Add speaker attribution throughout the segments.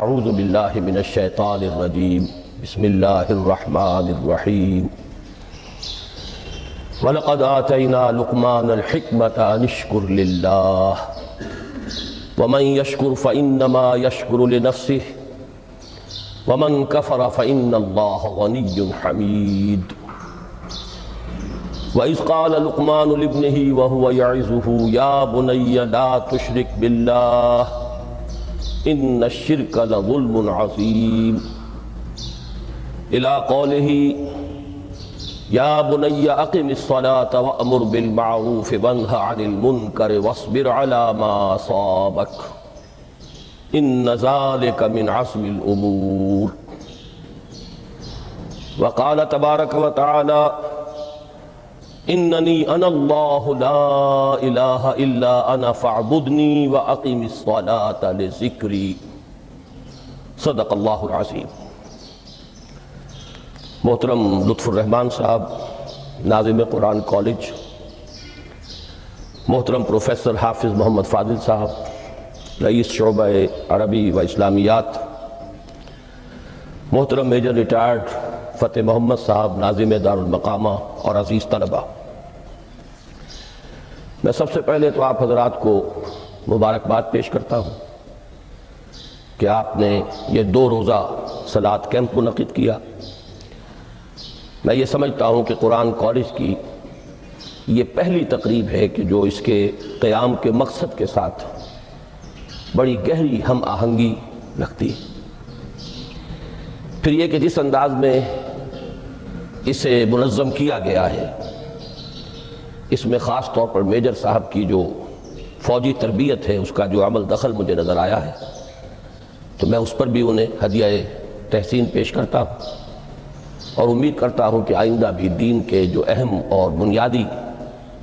Speaker 1: اعوذ باللہ من الشیطان الرجیم بسم اللہ الرحمن الرحیم وَلَقَدْ آتَيْنَا لُقْمَانَ الْحِكْمَةَ أَنِ اشْكُرْ لِلَّهِ وَمَنْ يَشْكُرْ فَإِنَّمَا يَشْكُرُ لِنَفْسِهِ وَمَنْ كَفَرَ فَإِنَّ اللَّهَ غَنِيٌّ حَمِيدٌ وَإِذْ قَالَ لُقْمَانُ لِابْنِهِ وَهُوَ يَعِظُهُ يَا بُنَيَّ لَا تُشْرِكْ بِاللَّهِ إِنَّ الشِّرْكَ لَظُلْمٌ عَظِيمٌ إِلَى قَوْلِهِ يَا بُنَيَّ أَقِمِ الصَّلَاةَ وَأْمُرْ بِالْمَعْرُوفِ وَانْهَ عَنِ الْمُنْكَرِ وَاصْبِرْ عَلَى مَا أَصَابَكَ إِنَّ ذَلِكَ مِنْ عَزْمِ الْأُمُورِ وقال تبارك وتعالى إنني أنا الله لا إله إلا أنا فاعبدني وأقم الصلاة لذكري صدق اللہ العظیم۔ محترم لطف الرحمان صاحب ناظم قرآن کالج، محترم پروفیسر حافظ محمد فاضل صاحب رئیس شعبہ عربی و اسلامیات، محترم میجر ریٹائرڈ فتح محمد صاحب ناظم دارالمقامہ اور عزیز طلبہ، میں سب سے پہلے تو آپ حضرات کو مبارکباد پیش کرتا ہوں کہ آپ نے یہ 2 روزہ صلاۃ کیمپ منعقد کیا۔ میں یہ سمجھتا ہوں کہ قرآن کالج کی یہ پہلی تقریب ہے کہ جو اس کے قیام کے مقصد کے ساتھ بڑی گہری ہم آہنگی رکھتی ہے۔ پھر یہ کہ جس انداز میں اسے منظم کیا گیا ہے، اس میں خاص طور پر میجر صاحب کی جو فوجی تربیت ہے اس کا جو عمل دخل مجھے نظر آیا ہے، تو میں اس پر بھی انہیں ہدیہ تحسین پیش کرتا ہوں اور امید کرتا ہوں کہ آئندہ بھی دین کے جو اہم اور بنیادی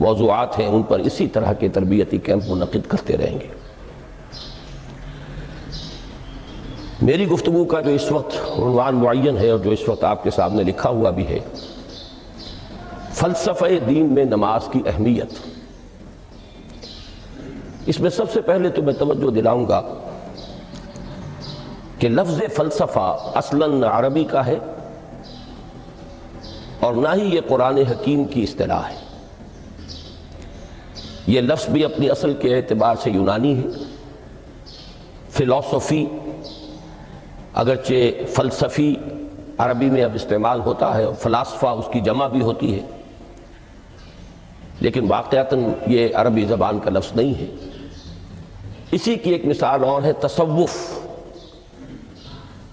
Speaker 1: موضوعات ہیں ان پر اسی طرح کے تربیتی کیمپ منعقد کرتے رہیں گے۔ میری گفتگو کا جو اس وقت عنوان معین ہے اور جو اس وقت آپ کے سامنے لکھا ہوا بھی ہے، فلسفہ دین میں نماز کی اہمیت۔ اس میں سب سے پہلے تو میں توجہ دلاؤں گا کہ لفظ فلسفہ اصلاً عربی کا ہے اور نہ ہی یہ قرآن حکیم کی اصطلاح ہے۔ یہ لفظ بھی اپنی اصل کے اعتبار سے یونانی ہے۔ فلسفی اگرچہ فلسفی عربی میں اب استعمال ہوتا ہے اور فلاسفہ اس کی جمع بھی ہوتی ہے، لیکن واقعتاً یہ عربی زبان کا لفظ نہیں ہے۔ اسی کی ایک مثال اور ہے تصوف،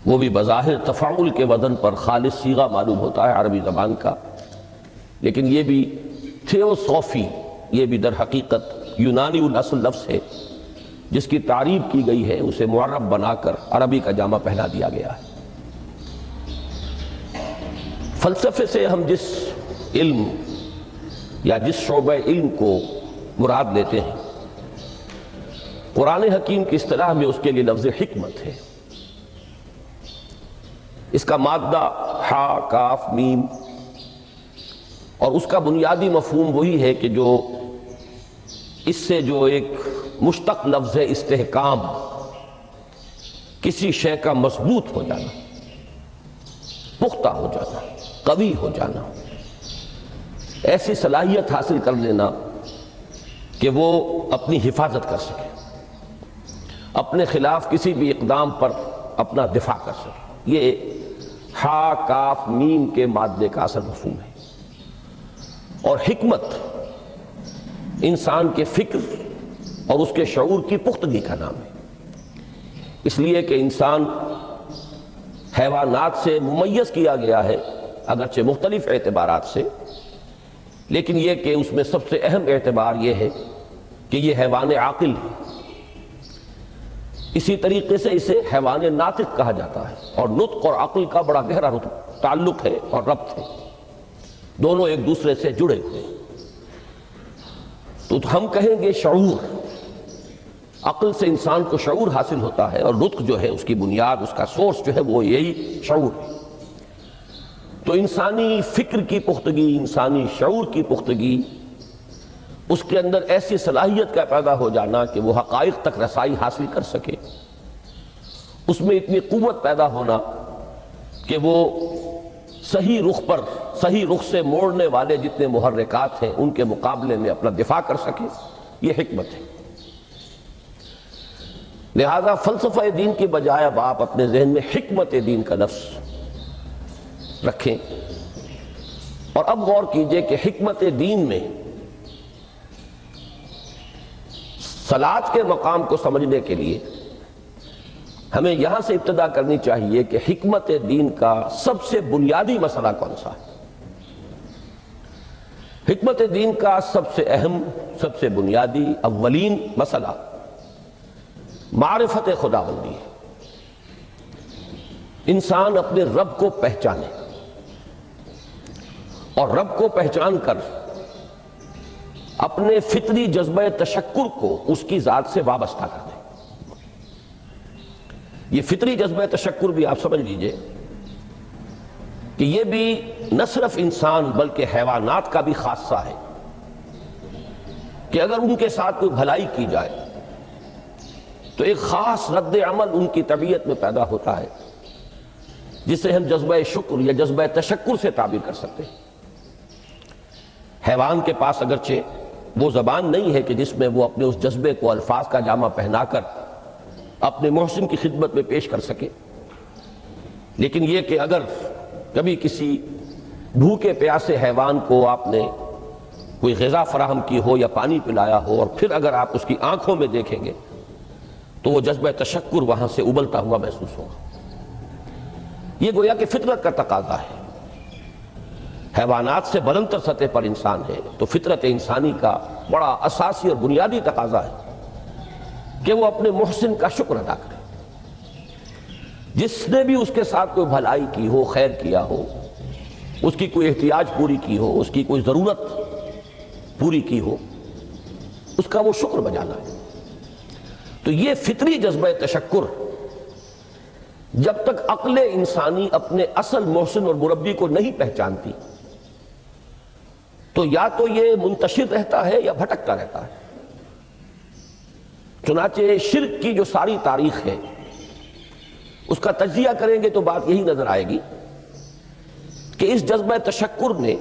Speaker 1: وہ بھی بظاہر تفاعل کے وزن پر خالص صیغہ معلوم ہوتا ہے عربی زبان کا، لیکن یہ بھی تھیوسوفی، یہ بھی در حقیقت یونانی الاصل لفظ ہے جس کی تعریف کی گئی ہے، اسے معرب بنا کر عربی کا جامہ پہنا دیا گیا ہے۔ فلسفے سے ہم جس علم یا جس شعبہ علم کو مراد لیتے ہیں، قرآن حکیم کی اصطلاح میں اس کے لیے لفظ حکمت ہے۔ اس کا مادہ ہا کاف میم، اور اس کا بنیادی مفہوم وہی ہے کہ جو اس سے جو ایک مشتق لفظ ہے استحکام، کسی شے کا مضبوط ہو جانا، پختہ ہو جانا، قوی ہو جانا، ایسی صلاحیت حاصل کر لینا کہ وہ اپنی حفاظت کر سکے، اپنے خلاف کسی بھی اقدام پر اپنا دفاع کر سکے۔ یہ ہا کاف میم کے مادے کا اصل مفہوم ہے۔ اور حکمت انسان کے فکر اور اس کے شعور کی پختگی کا نام ہے، اس لیے کہ انسان حیوانات سے ممیز کیا گیا ہے اگرچہ مختلف اعتبارات سے، لیکن یہ کہ اس میں سب سے اہم اعتبار یہ ہے کہ یہ حیوان عاقل ہے۔ اسی طریقے سے اسے حیوان ناطق کہا جاتا ہے، اور نطق اور عقل کا بڑا گہرا تعلق ہے اور ربط ہے، دونوں ایک دوسرے سے جڑے ہوئے۔ تو ہم کہیں گے شعور، عقل سے انسان کو شعور حاصل ہوتا ہے، اور نطق جو ہے اس کی بنیاد، اس کا سورس جو ہے وہ یہی شعور ہے۔ تو انسانی فکر کی پختگی، انسانی شعور کی پختگی، اس کے اندر ایسی صلاحیت کا پیدا ہو جانا کہ وہ حقائق تک رسائی حاصل کر سکے، اس میں اتنی قوت پیدا ہونا کہ وہ صحیح رخ پر صحیح رخ سے موڑنے والے جتنے محرکات ہیں ان کے مقابلے میں اپنا دفاع کر سکے، یہ حکمت ہے۔ لہذا فلسفہ دین کی بجائے اب آپ اپنے ذہن میں حکمت دین کا لفظ رکھیں، اور اب غور کیجئے کہ حکمت دین میں صلاۃ کے مقام کو سمجھنے کے لیے ہمیں یہاں سے ابتدا کرنی چاہیے کہ حکمت دین کا سب سے بنیادی مسئلہ کون سا ہے۔ حکمت دین کا سب سے اہم، سب سے بنیادی، اولین مسئلہ معرفت خداوندی ہے۔ انسان اپنے رب کو پہچانے اور رب کو پہچان کر اپنے فطری جذبہ تشکر کو اس کی ذات سے وابستہ کر دے۔ یہ فطری جذبہ تشکر بھی آپ سمجھ لیجئے کہ یہ بھی نہ صرف انسان بلکہ حیوانات کا بھی خاصہ ہے کہ اگر ان کے ساتھ کوئی بھلائی کی جائے تو ایک خاص رد عمل ان کی طبیعت میں پیدا ہوتا ہے جسے ہم جذبہ شکر یا جذبہ تشکر سے تعبیر کر سکتے ہیں۔ حیوان کے پاس اگرچہ وہ زبان نہیں ہے کہ جس میں وہ اپنے اس جذبے کو الفاظ کا جامہ پہنا کر اپنے محسن کی خدمت میں پیش کر سکے، لیکن یہ کہ اگر کبھی کسی بھوکے پیاسے حیوان کو آپ نے کوئی غذا فراہم کی ہو یا پانی پلایا ہو اور پھر اگر آپ اس کی آنکھوں میں دیکھیں گے تو وہ جذبہ تشکر وہاں سے ابلتا ہوا محسوس ہوگا۔ یہ گویا کہ فطرت کا تقاضا ہے۔ حیوانات سے بلندتر سطح پر انسان ہے تو فطرت انسانی کا بڑا اساسی اور بنیادی تقاضا ہے کہ وہ اپنے محسن کا شکر ادا کرے، جس نے بھی اس کے ساتھ کوئی بھلائی کی ہو، خیر کیا ہو، اس کی کوئی احتیاج پوری کی ہو، اس کی کوئی ضرورت پوری کی ہو، اس کا وہ شکر بجانا ہے۔ تو یہ فطری جذبہ تشکر جب تک عقل انسانی اپنے اصل محسن اور مربی کو نہیں پہچانتی تو یا تو یہ منتشر رہتا ہے یا بھٹکتا رہتا ہے۔ چنانچہ شرک کی جو ساری تاریخ ہے اس کا تجزیہ کریں گے تو بات یہی نظر آئے گی کہ اس جذبہ تشکر نے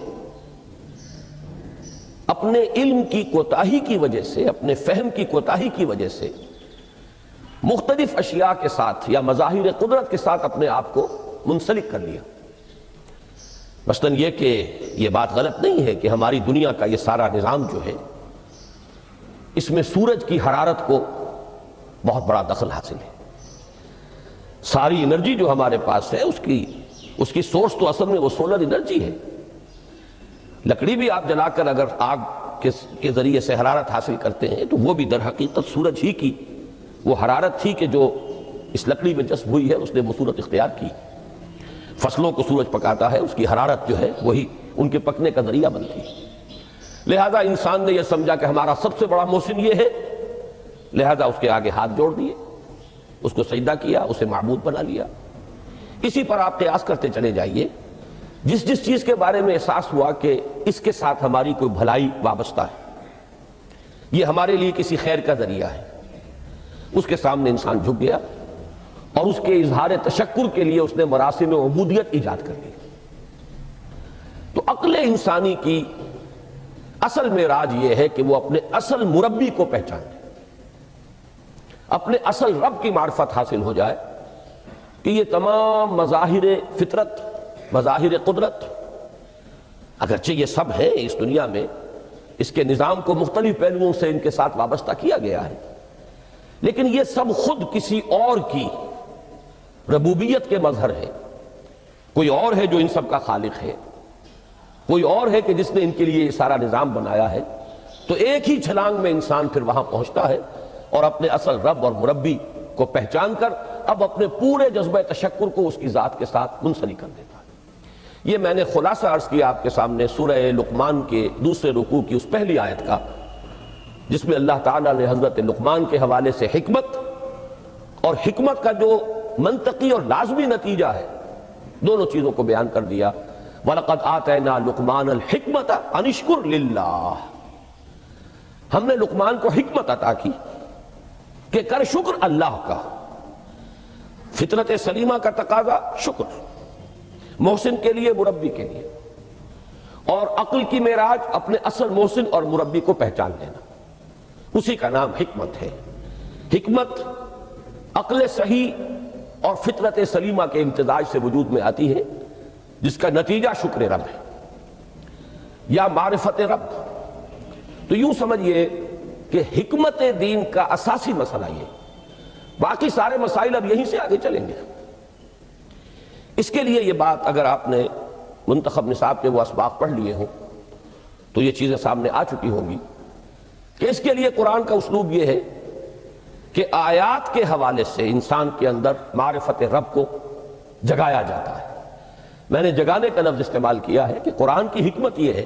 Speaker 1: اپنے علم کی کوتاہی کی وجہ سے، اپنے فہم کی کوتاہی کی وجہ سے مختلف اشیاء کے ساتھ یا مظاہر قدرت کے ساتھ اپنے آپ کو منسلک کر لیا۔ مثلاً یہ کہ یہ بات غلط نہیں ہے کہ ہماری دنیا کا یہ سارا نظام جو ہے اس میں سورج کی حرارت کو بہت بڑا دخل حاصل ہے۔ ساری انرجی جو ہمارے پاس ہے اس کی سورس تو اصل میں وہ سولر انرجی ہے۔ لکڑی بھی آپ جلا کر اگر آگ کے ذریعے سے حرارت حاصل کرتے ہیں تو وہ بھی در حقیقت سورج ہی کی وہ حرارت تھی کہ جو اس لکڑی میں جذب ہوئی ہے، اس نے وہ صورت اختیار کی۔ فصلوں کو سورج پکاتا ہے، اس کی حرارت جو ہے وہی ان کے پکنے کا ذریعہ بنتی ہے۔ لہذا انسان نے یہ سمجھا کہ ہمارا سب سے بڑا محسن یہ ہے، لہذا اس کے آگے ہاتھ جوڑ دیے، اس کو سجدہ کیا، اسے معبود بنا لیا۔ اسی پر آپ قیاس کرتے چلے جائیے، جس جس چیز کے بارے میں احساس ہوا کہ اس کے ساتھ ہماری کوئی بھلائی وابستہ ہے، یہ ہمارے لیے کسی خیر کا ذریعہ ہے، اس کے سامنے انسان جھک گیا اور اس کے اظہار تشکر کے لیے اس نے مراسم عبودیت ایجاد کر لی۔ تو عقل انسانی کی اصل معراج یہ ہے کہ وہ اپنے اصل مربی کو پہچانے، اپنے اصل رب کی معرفت حاصل ہو جائے کہ یہ تمام مظاہر فطرت، مظاہر قدرت، اگرچہ یہ سب ہے اس دنیا میں، اس کے نظام کو مختلف پہلوؤں سے ان کے ساتھ وابستہ کیا گیا ہے، لیکن یہ سب خود کسی اور کی ربوبیت کے مظہر ہے۔ کوئی اور ہے جو ان سب کا خالق ہے، کوئی اور ہے کہ جس نے ان کے لیے یہ سارا نظام بنایا ہے۔ تو ایک ہی چھلانگ میں انسان پھر وہاں پہنچتا ہے اور اپنے اصل رب اور مربی کو پہچان کر اب اپنے پورے جذبہ تشکر کو اس کی ذات کے ساتھ منسلک کر دیتا ہے۔ یہ میں نے خلاصہ عرض کیا آپ کے سامنے سورہ لقمان کے دوسرے رکوع کی اس پہلی آیت کا، جس میں اللہ تعالیٰ نے حضرت لقمان کے حوالے سے حکمت اور حکمت کا جو منطقی اور لازمی نتیجہ ہے دونوں چیزوں کو بیان کر دیا۔ وَلَقَدْ آتَيْنَا لُقْمَانَ الْحِكْمَةَ أَنِ اشْكُرْ لِلَّهِ، ہم نے لقمان کو حکمت عطا کی کہ کر شکر اللہ کا۔ فطرت سلیمہ کا تقاضا شکر، محسن کے لیے مربی کے لیے، اور عقل کی معراج اپنے اصل محسن اور مربی کو پہچان لینا، اسی کا نام حکمت ہے۔ حکمت عقل صحیح اور فطرت سلیمہ کے امتزاج سے وجود میں آتی ہے، جس کا نتیجہ شکر رب ہے یا معرفت رب۔ تو یوں سمجھئے کہ حکمت دین کا اساسی مسئلہ یہ، باقی سارے مسائل اب یہیں سے آگے چلیں گے۔ اس کے لیے یہ بات اگر آپ نے منتخب نصاب کے وہ اسباق پڑھ لیے ہوں تو یہ چیزیں سامنے آ چکی ہوں گی کہ اس کے لیے قرآن کا اسلوب یہ ہے کہ آیات کے حوالے سے انسان کے اندر معرفت رب کو جگایا جاتا ہے۔ میں نے جگانے کا لفظ استعمال کیا ہے کہ قرآن کی حکمت یہ ہے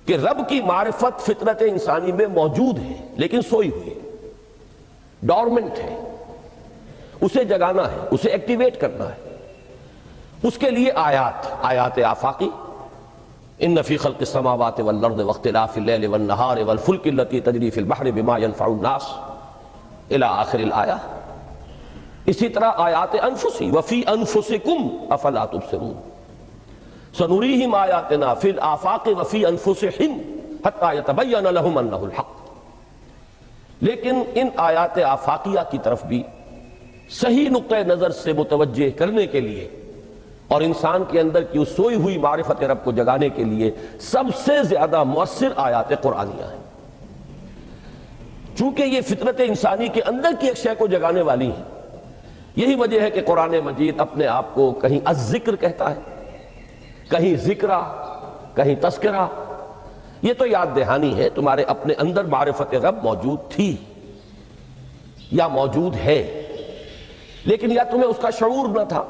Speaker 1: کہ رب کی معرفت فطرت انسانی میں موجود ہے لیکن سوئی ہوئی ہے، ڈورمنٹ ہے، اسے جگانا ہے، اسے ایکٹیویٹ کرنا ہے۔ اس کے لیے آیات آفاقی، ان فی خلق السماوات والارض واختلاف اللیل والنہار والفلک التی تجری فی البحر بما ینفع الناس الی آخر الآیہ۔ اسی طرح آیات انفسی وفی انفسکم افلا تبصرون سنریہم آیاتنا فی الآفاق وفی انفسہم حتی یتبین لہم انہ الحق۔ لیکن ان آیات آفاقیہ کی طرف بھی صحیح نقطہ نظر سے متوجہ کرنے کے لیے اور انسان کے اندر کی اس سوئی ہوئی معرفت رب کو جگانے کے لیے سب سے زیادہ مؤثر آیات قرآنیہ ہیں، چونکہ یہ فطرت انسانی کے اندر کی ایک شے کو جگانے والی ہیں۔ یہی وجہ ہے کہ قرآن مجید اپنے آپ کو کہیں الذکر کہتا ہے، کہیں ذکرہ، کہیں تذکرہ۔ یہ تو یاد دہانی ہے، تمہارے اپنے اندر معرفت رب موجود تھی یا موجود ہے، لیکن یا تمہیں اس کا شعور نہ تھا،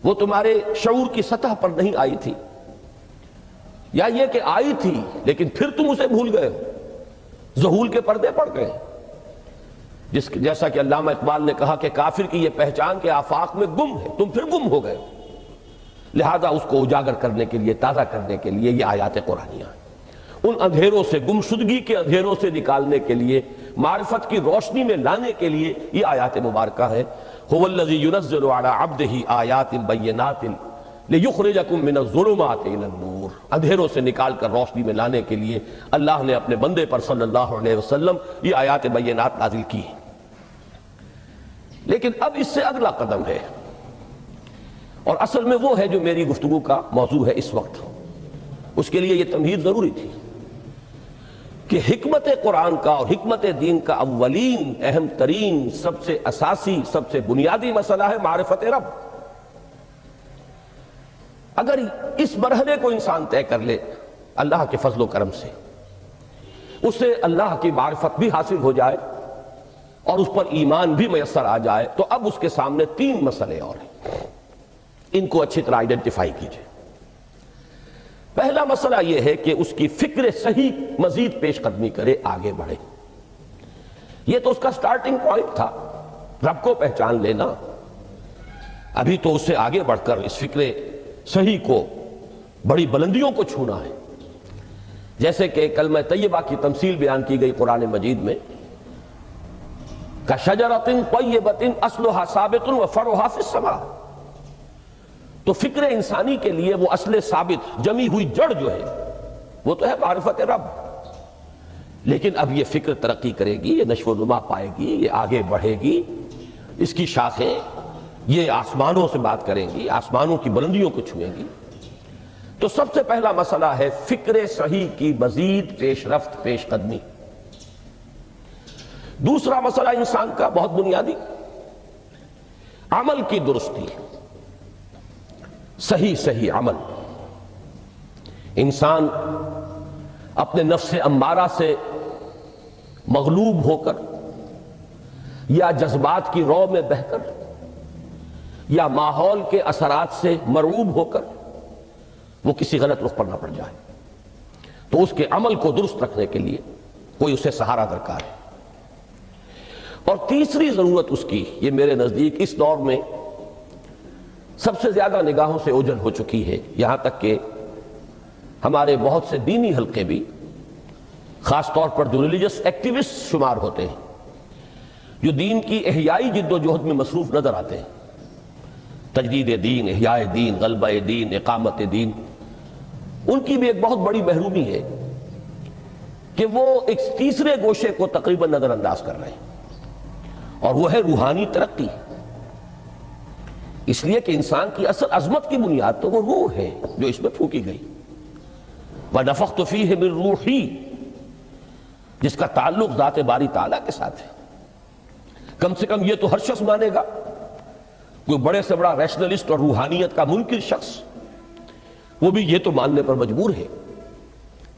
Speaker 1: وہ تمہارے شعور کی سطح پر نہیں آئی تھی، یا یہ کہ آئی تھی لیکن پھر تم اسے بھول گئے ہو، ذہول کے پردے پڑ گئے۔ جیسا کہ علامہ اقبال نے کہا کہ کافر کی یہ پہچان کے آفاق میں گم ہے، تم پھر گم ہو گئے ہو۔ لہذا اس کو اجاگر کرنے کے لیے، تازہ کرنے کے لیے یہ آیات قرآنیہ ہیں، ان اندھیروں سے، گمشدگی کے اندھیروں سے نکالنے کے لیے، معرفت کی روشنی میں لانے کے لیے یہ آیات مبارکہ ہیں۔ هو الذی ينزل على عبده آیات بینات لیخرجکم من الظلمات الی النور۔ اندھیروں سے نکال کر روشنی میں لانے کے لیے اللہ نے اپنے بندے پر صلی اللہ علیہ وسلم یہ آیات بینات نازل کی ہیں۔ لیکن اب اس سے اگلا قدم ہے، اور اصل میں وہ ہے جو میری گفتگو کا موضوع ہے اس وقت۔ اس کے لیے یہ تمہید ضروری تھی کہ حکمت قرآن کا اور حکمت دین کا اولین، اہم ترین، سب سے اساسی، سب سے بنیادی مسئلہ ہے معرفت رب۔ اگر اس مرحلے کو انسان طے کر لے اللہ کے فضل و کرم سے، اسے اللہ کی معرفت بھی حاصل ہو جائے اور اس پر ایمان بھی میسر آ جائے، تو اب اس کے سامنے تین مسئلے اور ہیں، ان کو اچھی طرح آئیڈینٹیفائی کیجئے۔ پہلا مسئلہ یہ ہے کہ اس کی فکر صحیح مزید پیش قدمی کرے، آگے بڑھے۔ یہ تو اس کا سٹارٹنگ پوائنٹ تھا، رب کو پہچان لینا۔ ابھی تو اس سے آگے بڑھ کر اس فکر صحیح کو، بڑی بلندیوں کو چھونا ہے۔ جیسے کہ کلمہ طیبہ کی تمثیل بیان کی گئی قرآن مجید میں، کَشَجَرَةٍ طَیِّبَةٍ أَصْلُهَا ثَابِتٌ وَفَرْعُهَا فِي السَّمَاءِ۔ تو فکر انسانی کے لیے وہ اصل ثابت، جمی ہوئی جڑ جو ہے وہ تو ہے معرفت رب، لیکن اب یہ فکر ترقی کرے گی، یہ نشو و نما پائے گی، یہ آگے بڑھے گی، اس کی شاخیں یہ آسمانوں سے بات کریں گی، آسمانوں کی بلندیوں کو چھوئیں گی۔ تو سب سے پہلا مسئلہ ہے فکر صحیح کی مزید پیش رفت، پیش قدمی۔ دوسرا مسئلہ انسان کا بہت بنیادی، عمل کی درستی، صحیح عمل۔ انسان اپنے نفس امارہ سے مغلوب ہو کر، یا جذبات کی رو میں بہہ کر، یا ماحول کے اثرات سے مرعوب ہو کر وہ کسی غلط رخ پر نہ پڑ جائے، تو اس کے عمل کو درست رکھنے کے لیے کوئی اسے سہارا درکار ہے۔ اور تیسری ضرورت اس کی، یہ میرے نزدیک اس دور میں سب سے زیادہ نگاہوں سے اوجھل ہو چکی ہے، یہاں تک کہ ہمارے بہت سے دینی حلقے بھی، خاص طور پر جو ریلیجس ایکٹیوسٹ شمار ہوتے ہیں، جو دین کی احیائی جد و جہد میں مصروف نظر آتے ہیں، تجدید دین، احیاء دین، غلبہ دین، اقامت دین، ان کی بھی ایک بہت بڑی محرومی ہے کہ وہ ایک تیسرے گوشے کو تقریباً نظر انداز کر رہے ہیں، اور وہ ہے روحانی ترقی۔ اس لیے کہ انسان کی اصل عظمت کی بنیاد تو وہ روح ہے جو اس میں پھونکی گئی، وَنَفَخْتُ فِيهِ مِن رُوحِي، جس کا تعلق ذات باری تعالیٰ کے ساتھ ہے۔ کم سے کم یہ تو ہر شخص مانے گا، کوئی بڑے سے بڑا ریشنلسٹ اور روحانیت کا منکر شخص وہ بھی یہ تو ماننے پر مجبور ہے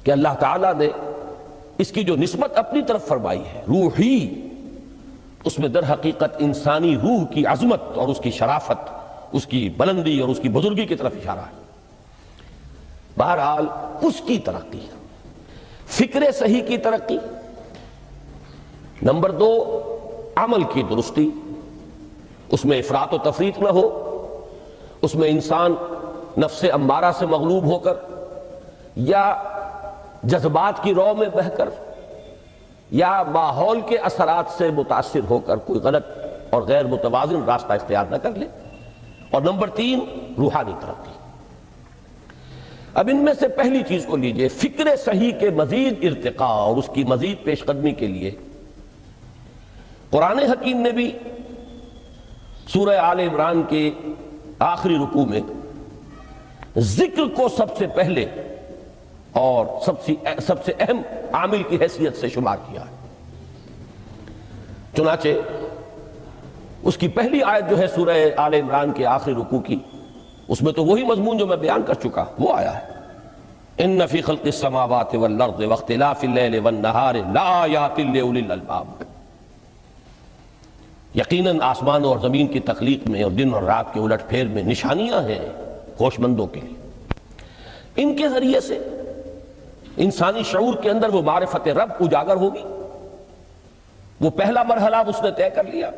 Speaker 1: کہ اللہ تعالیٰ نے اس کی جو نسبت اپنی طرف فرمائی ہے روحی، اس میں در حقیقت انسانی روح کی عظمت اور اس کی شرافت، اس کی بلندی اور اس کی بزرگی کی طرف اشارہ ہے۔ بہرحال اس کی ترقی، فکر صحیح کی ترقی، نمبر 2 عمل کی درستی، اس میں افراط و تفریط نہ ہو، اس میں انسان نفس امارہ سے مغلوب ہو کر یا جذبات کی رو میں بہہ کر یا ماحول کے اثرات سے متاثر ہو کر کوئی غلط اور غیر متوازن راستہ اختیار نہ کر لے، اور نمبر 3 روحانی ترقی۔ اب ان میں سے پہلی چیز کو لیجئے، فکر صحیح کے مزید ارتقاء اور اس کی مزید پیش قدمی کے لیے قرآن حکیم نے بھی سورہ آل عمران کے آخری رکوع میں ذکر کو سب سے پہلے اور سب سے اہم عامل کی حیثیت سے شمار کیا ہے۔ چنانچہ اس کی پہلی آیت جو ہے سورہ آل عمران کے آخری رکوع کی، اس میں تو وہی مضمون جو میں بیان کر چکا وہ آیا ہے، ان فی خلق السماوات والارض واختلاف اللیل والنہار لآیات لأولی الالباب، یقیناً آسمان اور زمین کی تخلیق میں اور دن اور رات کے الٹ پھیر میں نشانیاں ہیں ہوش مندوں کے لیے۔ ان کے ذریعے سے انسانی شعور کے اندر وہ معرفت رب اجاگر ہوگی۔ وہ پہلا مرحلہ اس نے طے کر لیا،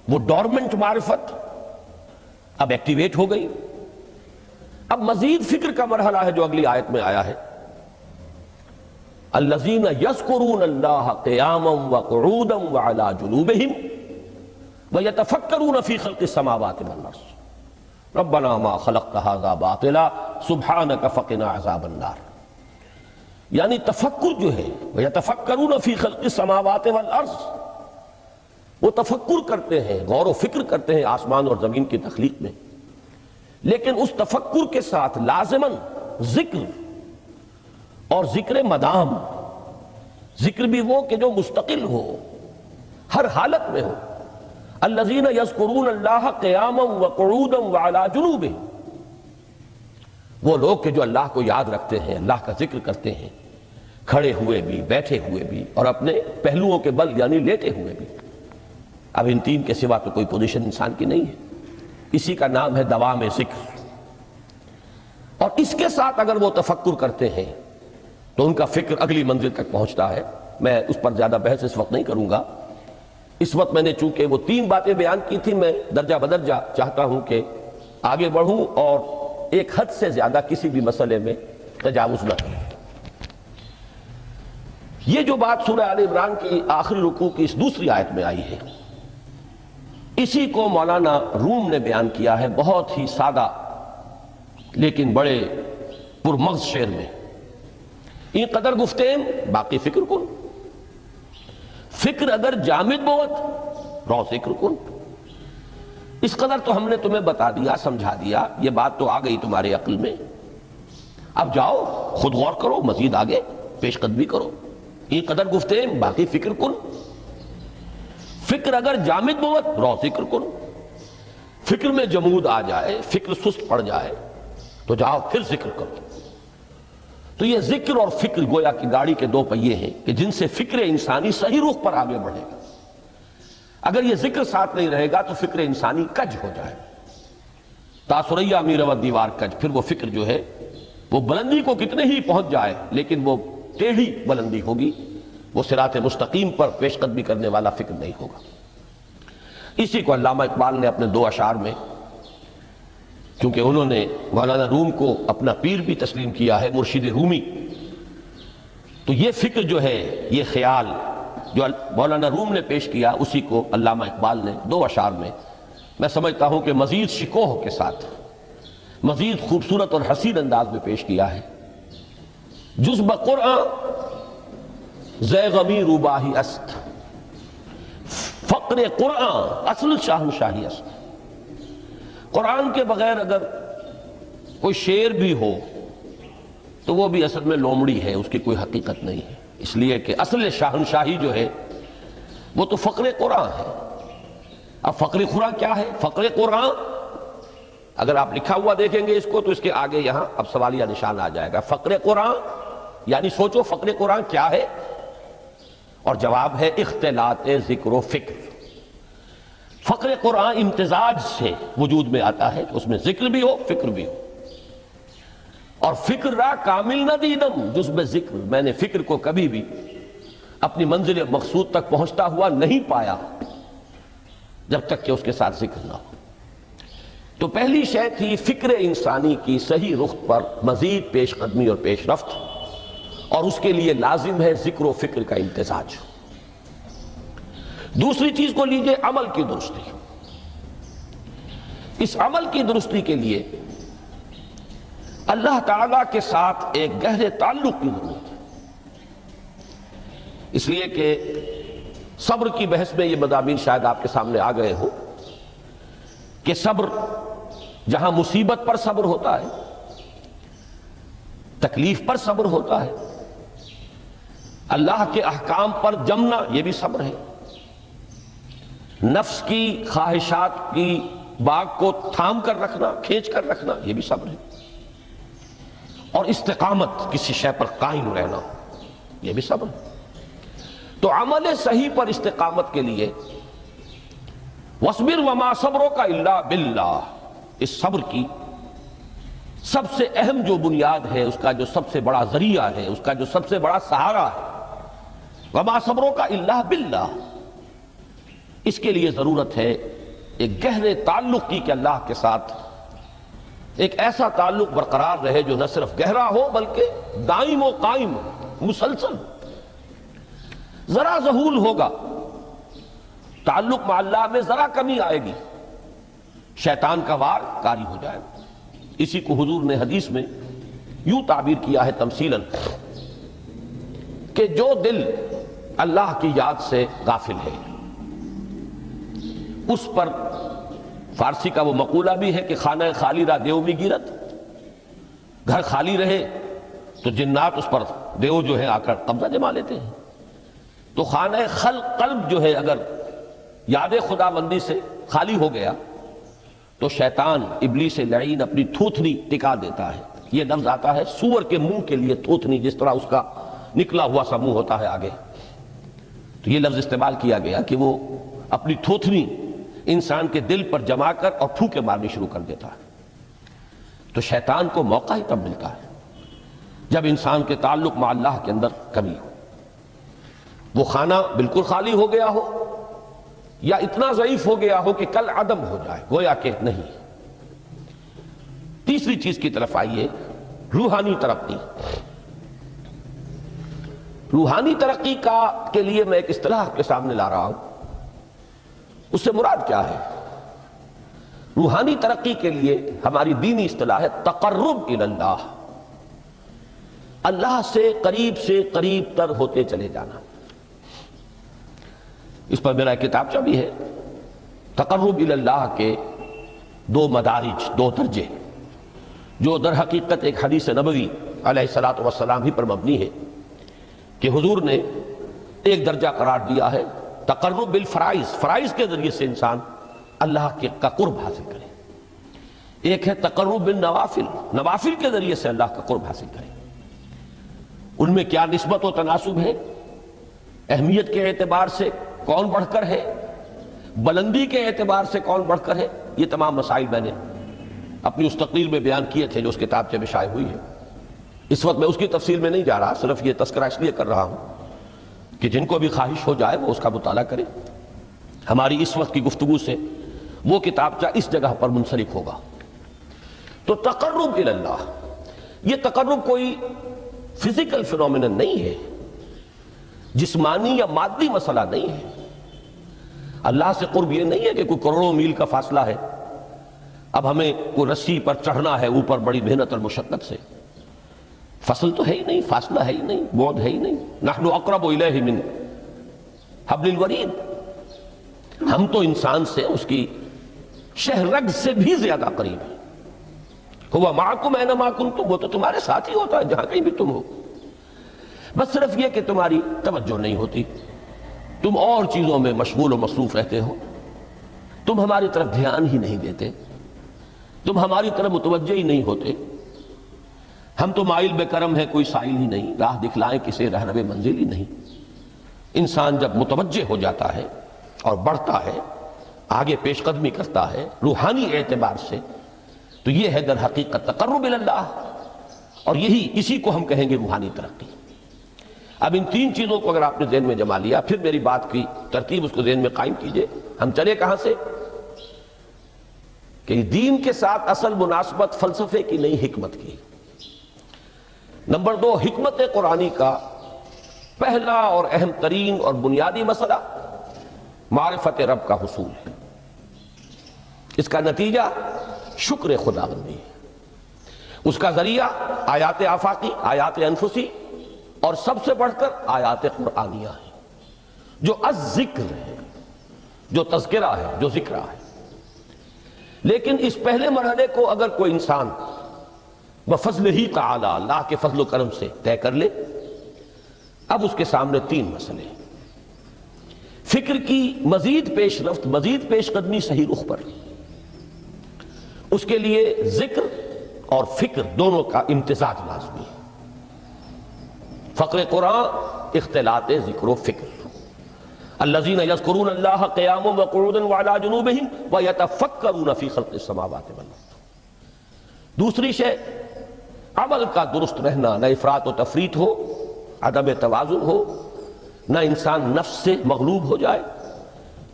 Speaker 1: وہ ڈورمنٹ معرفت اب ایکٹیویٹ ہو گئی۔ اب مزید فکر کا مرحلہ ہے جو اگلی آیت میں آیا ہے، الذین یذکرون اللہ قیاما وقعودا وعلی جنوبہم ویتفکرون فی خلق السماوات والارض ربنا ما خلقت ھذا باطلا سبحانک فقنا عذاب النار۔ یعنی تفکر جو ہے، ویتفکرون فی خلق السماوات والارض، وہ تفکر کرتے ہیں، غور و فکر کرتے ہیں آسمان اور زمین کی تخلیق میں، لیکن اس تفکر کے ساتھ لازماً ذکر، اور ذکر مدام، ذکر بھی وہ کہ جو مستقل ہو، ہر حالت میں ہو۔ الذین یذکرون اللہ قیاما وقعودا وعلی جنوبہم، وہ لوگ کہ جو اللہ کو یاد رکھتے ہیں، اللہ کا ذکر کرتے ہیں، کھڑے ہوئے بھی، بیٹھے ہوئے بھی، اور اپنے پہلوؤں کے بل یعنی لیٹے ہوئے بھی۔ اب ان تین کے سوا تو کوئی پوزیشن انسان کی نہیں ہے، اسی کا نام ہے دوام ذکر۔ اور اس کے ساتھ اگر وہ تفکر کرتے ہیں تو ان کا فکر اگلی منزل تک پہنچتا ہے۔ میں اس پر زیادہ بحث اس وقت نہیں کروں گا، اس وقت میں نے چونکہ وہ 3 باتیں بیان کی تھی، میں درجہ بدرجہ چاہتا ہوں کہ آگے بڑھوں اور ایک حد سے زیادہ کسی بھی مسئلے میں تجاوز نہ کریں۔ یہ جو بات سورہ آل عمران کی آخری رکوع کی اس دوسری آیت میں آئی ہے، اسی کو مولانا روم نے بیان کیا ہے بہت ہی سادہ لیکن بڑے پرمغز شعر میں، این قدر گفتیم باقی فکر کن، فکر اگر جامد بوت رو ذکر کن۔ اس قدر تو ہم نے تمہیں بتا دیا، سمجھا دیا، یہ بات تو آ گئی تمہارے عقل میں، اب جاؤ خود غور کرو، مزید آگے پیش قدمی کرو۔ این قدر گفتیم باقی فکر کن، فکر اگر جامد بوت رو ذکر کن، فکر میں جمود آ جائے، فکر سست پڑ جائے تو جاؤ پھر ذکر کرو۔ تو یہ ذکر اور فکر گویا کہ گاڑی کے 2 پہیے ہیں کہ جن سے فکر انسانی صحیح رخ پر آگے بڑھے گا۔ اگر یہ ذکر ساتھ نہیں رہے گا تو فکر انسانی کج ہو جائے، تاثریا میرود دیوار کج، پھر وہ فکر جو ہے وہ بلندی کو کتنے ہی پہنچ جائے لیکن وہ ٹیڑھی بلندی ہوگی، وہ صراط مستقیم پر پیش قدمی کرنے والا فکر نہیں ہوگا۔ اسی کو علامہ اقبال نے اپنے 2 اشعار میں، کیونکہ انہوں نے مولانا روم کو اپنا پیر بھی تسلیم کیا ہے، مرشد رومی، تو یہ فکر جو ہے، یہ خیال جو مولانا روم نے پیش کیا اسی کو علامہ اقبال نے 2 اشعار میں میں سمجھتا ہوں کہ مزید شکوہ کے ساتھ مزید خوبصورت اور حسین انداز میں پیش کیا ہے. جز بقرآن زے غمی روباہی است، فقر قرآن اصل شاہنشاہی است. قرآن کے بغیر اگر کوئی شعر بھی ہو تو وہ بھی اصل میں لومڑی ہے، اس کی کوئی حقیقت نہیں ہے، اس لیے کہ اصل شاہنشاہی جو ہے وہ تو فقر قرآن ہے. اب فقر قرآن کیا ہے؟ فقر قرآن اگر آپ لکھا ہوا دیکھیں گے اس کو تو اس کے آگے یہاں اب سوالیہ نشان آ جائے گا. فقر قرآن یعنی سوچو فقر قرآن کیا ہے، اور جواب ہے اختلاط ذکر و فکر. فقر قرآن امتزاج سے وجود میں آتا ہے کہ اس میں ذکر بھی ہو فکر بھی ہو. اور فکر را کامل نہ دیدم جز میں ذکر، میں نے فکر کو کبھی بھی اپنی منزل مقصود تک پہنچتا ہوا نہیں پایا جب تک کہ اس کے ساتھ ذکر نہ ہو. تو پہلی شے تھی فکر انسانی کی صحیح رخ پر مزید پیش قدمی اور پیش رفت، اور اس کے لیے لازم ہے ذکر و فکر کا امتزاج. دوسری چیز کو لیجئے عمل کی درستی. اس عمل کی درستی کے لیے اللہ تعالیٰ کے ساتھ ایک گہرے تعلق کی ضرورت ہے. اس لیے کہ صبر کی بحث میں یہ مضامین شاید آپ کے سامنے آ گئے ہوں کہ صبر جہاں مصیبت پر صبر ہوتا ہے، تکلیف پر صبر ہوتا ہے، اللہ کے احکام پر جمنا یہ بھی صبر ہے، نفس کی خواہشات کی باغ کو تھام کر رکھنا کھینچ کر رکھنا یہ بھی صبر ہے، اور استقامت کسی شے پر قائم رہنا یہ بھی صبر ہے. تو عمل صحیح پر استقامت کے لیے وَاصْبِرْ وَمَا صَبْرُكَ إِلَّا بِاللَّهِ، اس صبر کی سب سے اہم جو بنیاد ہے، اس کا جو سب سے بڑا ذریعہ ہے، اس کا جو سب سے بڑا سہارا ہے، وَمَا صَبْرُكَ إِلَّا بِاللَّهِ، اس کے لیے ضرورت ہے ایک گہرے تعلق کی کہ اللہ کے ساتھ ایک ایسا تعلق برقرار رہے جو نہ صرف گہرا ہو بلکہ دائم و قائم مسلسل. ذرا ظہول ہوگا تعلق مع اللہ میں، ذرا کمی آئے گی، شیطان کا وار کاری ہو جائے گا. اسی کو حضور نے حدیث میں یوں تعبیر کیا ہے تمثیلاً کہ جو دل اللہ کی یاد سے غافل ہے اس پر، فارسی کا وہ مقولہ بھی ہے کہ خانہ خالی را دیو بھی گیرت، گھر خالی رہے تو جنات اس پر دیو جو ہے آ کر قبضہ جما لیتے ہیں. تو خانہ قلب جو ہے اگر یاد خدا مندی سے خالی ہو گیا تو شیطان ابلیس لعین اپنی تھوتنی ٹکا دیتا ہے. یہ لفظ آتا ہے سور کے منہ کے لیے تھوتنی، جس طرح اس کا نکلا ہوا سا منہ ہوتا ہے آگے، تو یہ لفظ استعمال کیا گیا کہ وہ اپنی تھوتنی انسان کے دل پر جما کر اور پھوکے مارنی شروع کر دیتا ہے. تو شیطان کو موقع ہی تب ملتا ہے جب انسان کے تعلق مع اللہ کے اندر کمی ہو، وہ خانہ بالکل خالی ہو گیا ہو یا اتنا ضعیف ہو گیا ہو کہ کل عدم ہو جائے، گویا کہ نہیں. تیسری چیز کی طرف آئیے، روحانی ترقی. روحانی ترقی کے لیے میں ایک اصطلاح آپ کے سامنے لا رہا ہوں. اس سے مراد کیا ہے؟ روحانی ترقی کے لیے ہماری دینی اصطلاح ہے تقرب الی اللہ، اللہ سے قریب تر ہوتے چلے جانا. اس پر میرا کتابچہ بھی ہے. تقرب الی اللہ کے 2 مدارج، 2 درجے، جو در حقیقت ایک حدیث نبوی علیہ الصلوۃ والسلام ہی پر مبنی ہے کہ حضور نے ایک درجہ قرار دیا ہے تقرب بالفرائض، فرائض کے ذریعے سے انسان اللہ کا قرب حاصل کرے. ایک ہے تقرب بالنوافل، نوافل کے ذریعے سے اللہ کا قرب حاصل کرے. ان میں کیا نسبت و تناسب ہے، اہمیت کے اعتبار سے کون بڑھ کر ہے، بلندی کے اعتبار سے کون بڑھ کر ہے، یہ تمام مسائل میں نے اپنی اس تقریر میں بیان کیے تھے جو اس کتابچے میں شائع ہوئی ہے. اس وقت میں اس کی تفصیل میں نہیں جا رہا، صرف یہ تذکرہ اس لیے کر رہا ہوں کہ جن کو بھی خواہش ہو جائے وہ اس کا مطالعہ کرے. ہماری اس وقت کی گفتگو سے وہ کتابچہ اس جگہ پر منسلک ہوگا. تو تقرب الی اللہ، یہ تقرب کوئی فزیکل فنومینن نہیں ہے، جسمانی یا مادی مسئلہ نہیں ہے۔ اللہ سے قرب یہ نہیں ہے کہ کوئی کروڑوں میل کا فاصلہ ہے، اب ہمیں کوئی رسی پر چڑھنا ہے اوپر بڑی محنت اور مشقت سے۔ فصل تو ہے ہی نہیں، فاصلہ ہے ہی نہیں، بعد ہے ہی نہیں۔ نحن اقرب الیہ من حبل الورید، ہم تو انسان سے اس کی شہرگ سے بھی زیادہ قریب ہیں۔ ہوا معکم اینما کنتم، وہ تو تمہارے ساتھ ہی ہوتا ہے جہاں کہیں بھی تم ہو، بس صرف یہ کہ تمہاری توجہ نہیں ہوتی، تم اور چیزوں میں مشغول و مصروف رہتے ہو، تم ہماری طرف دھیان ہی نہیں دیتے، تم ہماری طرف متوجہ ہی نہیں ہوتے۔ ہم تو مائل بے کرم ہے، کوئی سائل ہی نہیں، راہ دکھلائیں کسے رہنو منزل ہی نہیں۔ انسان جب متوجہ ہو جاتا ہے اور بڑھتا ہے، آگے پیش قدمی کرتا ہے روحانی اعتبار سے، تو یہ ہے در حقیقت تقرب اللہ، اور یہی اسی کو ہم کہیں گے روحانی ترقی۔ اب ان تین چیزوں کو اگر آپ نے ذہن میں جما لیا، پھر میری بات کی ترتیب اس کو ذہن میں قائم کیجئے۔ ہم چلے کہاں سے؟ کہ دین کے ساتھ اصل مناسبت فلسفے کی نہیں، حکمت کی۔ نمبر 2، حکمت قرآنی کا پہلا اور اہم ترین اور بنیادی مسئلہ معرفت رب کا حصول ہے۔ اس کا نتیجہ شکر خداوندی ہے، اس کا ذریعہ آیات آفاقی، آیات انفسی، اور سب سے بڑھ کر آیات قرآنیہ ہیں، جو الذکر ہے، جو تذکرہ ہے، جو ذکرہ ہے۔ لیکن اس پہلے مرحلے کو اگر کوئی انسان بفضل ہی تعالی، اللہ کے فضل و کرم سے طے کر لے، اب اس کے سامنے تین مسئلے ہیں۔ فکر کی مزید پیش رفت، مزید پیش قدمی صحیح رخ پر، اس کے لیے ذکر اور فکر دونوں کا امتزاج لازمی ہے۔ فقر قرآن اختلاط ذکر و فکر۔ الذین یذکرون اللہ قیاما وقعودا وعلی جنوبہم ویتفکرون فی خلق السماوات والارض۔ دوسری شے عمل کا درست رہنا، نہ افراط و تفریط ہو، عدم توازن ہو، نہ انسان نفس سے مغلوب ہو جائے،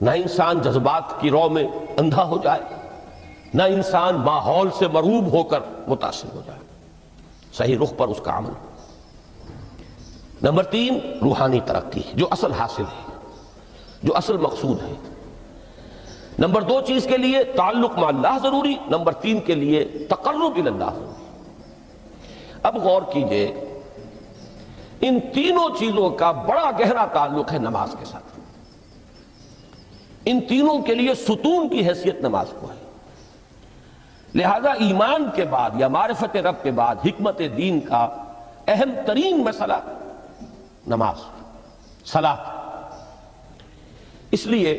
Speaker 1: نہ انسان جذبات کی رو میں اندھا ہو جائے، نہ انسان ماحول سے مروب ہو کر متاثر ہو جائے، صحیح رخ پر اس کا عمل۔ نمبر 3، روحانی ترقی، جو اصل حاصل ہے، جو اصل مقصود ہے۔ نمبر 2 چیز کے لیے تعلق مع اللہ ضروری، نمبر 3 کے لیے تقرب الی اللہ ضروری۔ اب غور کیجئے، ان تینوں چیزوں کا بڑا گہرا تعلق ہے نماز کے ساتھ۔ ان تینوں کے لیے ستون کی حیثیت نماز کو ہے۔ لہذا ایمان کے بعد یا معرفت رب کے بعد حکمت دین کا اہم ترین مسئلہ نماز، صلاۃ۔ اس لیے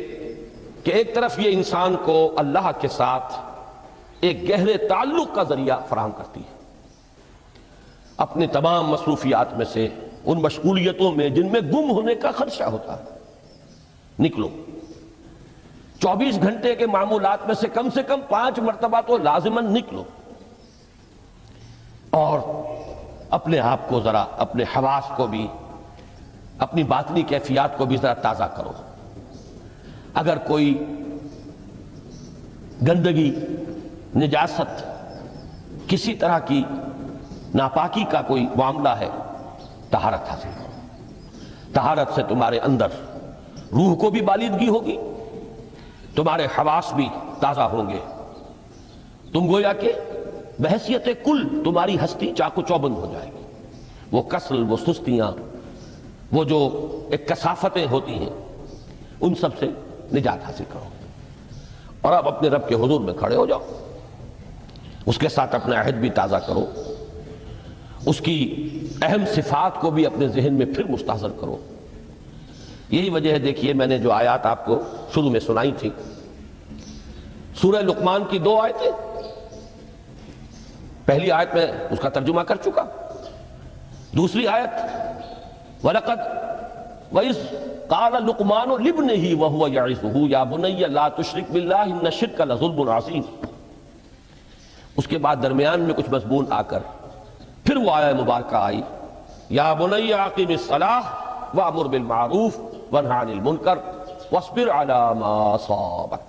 Speaker 1: کہ ایک طرف یہ انسان کو اللہ کے ساتھ ایک گہرے تعلق کا ذریعہ فراہم کرتی ہے۔ اپنے تمام مصروفیات میں سے، ان مشغولیتوں میں جن میں گم ہونے کا خدشہ ہوتا ہے، نکلو۔ 24 گھنٹے کے معمولات میں سے کم 5 مرتبہ تو لازماً نکلو، اور اپنے آپ کو ذرا، اپنے حواس کو بھی، اپنی باطنی کیفیات کو بھی ذرا تازہ کرو۔ اگر کوئی گندگی، نجاست، کسی طرح کی ناپاکی کا کوئی معاملہ ہے، طہارت حاصل کرو۔ طہارت سے تمہارے اندر روح کو بھی بالیدگی ہوگی، تمہارے حواس بھی تازہ ہوں گے، تم گویا کہ بحیثیت کل تمہاری ہستی چاقو چوبند ہو جائے گی۔ وہ کسل، وہ سستیاں، وہ جو ایک کثافتیں ہوتی ہیں، ان سب سے نجات حاصل کرو، اور اب اپنے رب کے حضور میں کھڑے ہو جاؤ، اس کے ساتھ اپنا عہد بھی تازہ کرو، اس کی اہم صفات کو بھی اپنے ذہن میں پھر مستحضر کرو۔ یہی وجہ ہے، دیکھیے میں نے جو آیات آپ کو شروع میں سنائی تھی، سورہ لقمان کی 2 آیتیں، پہلی آیت میں اس کا ترجمہ کر چکا، دوسری آیت وَلَقَدْ وَإِذْ قَالَ لُقْمَانُ لِابْنِهِ وَهُوَ يَعِظُهُ يَا بُنَيَّ لَا تُشْرِكْ بِاللَّهِ إِنَّ الشِّرْكَ لَظُلْمٌ عَظِيمٌ۔ اس کے بعد درمیان میں کچھ مضمون آ کر پھر وہ آیہ مبارکہ آئی، یا بنی اقم الصلاۃ وامر بالمعروف وانہی عن المنکر واصبر علی ما اصابک۔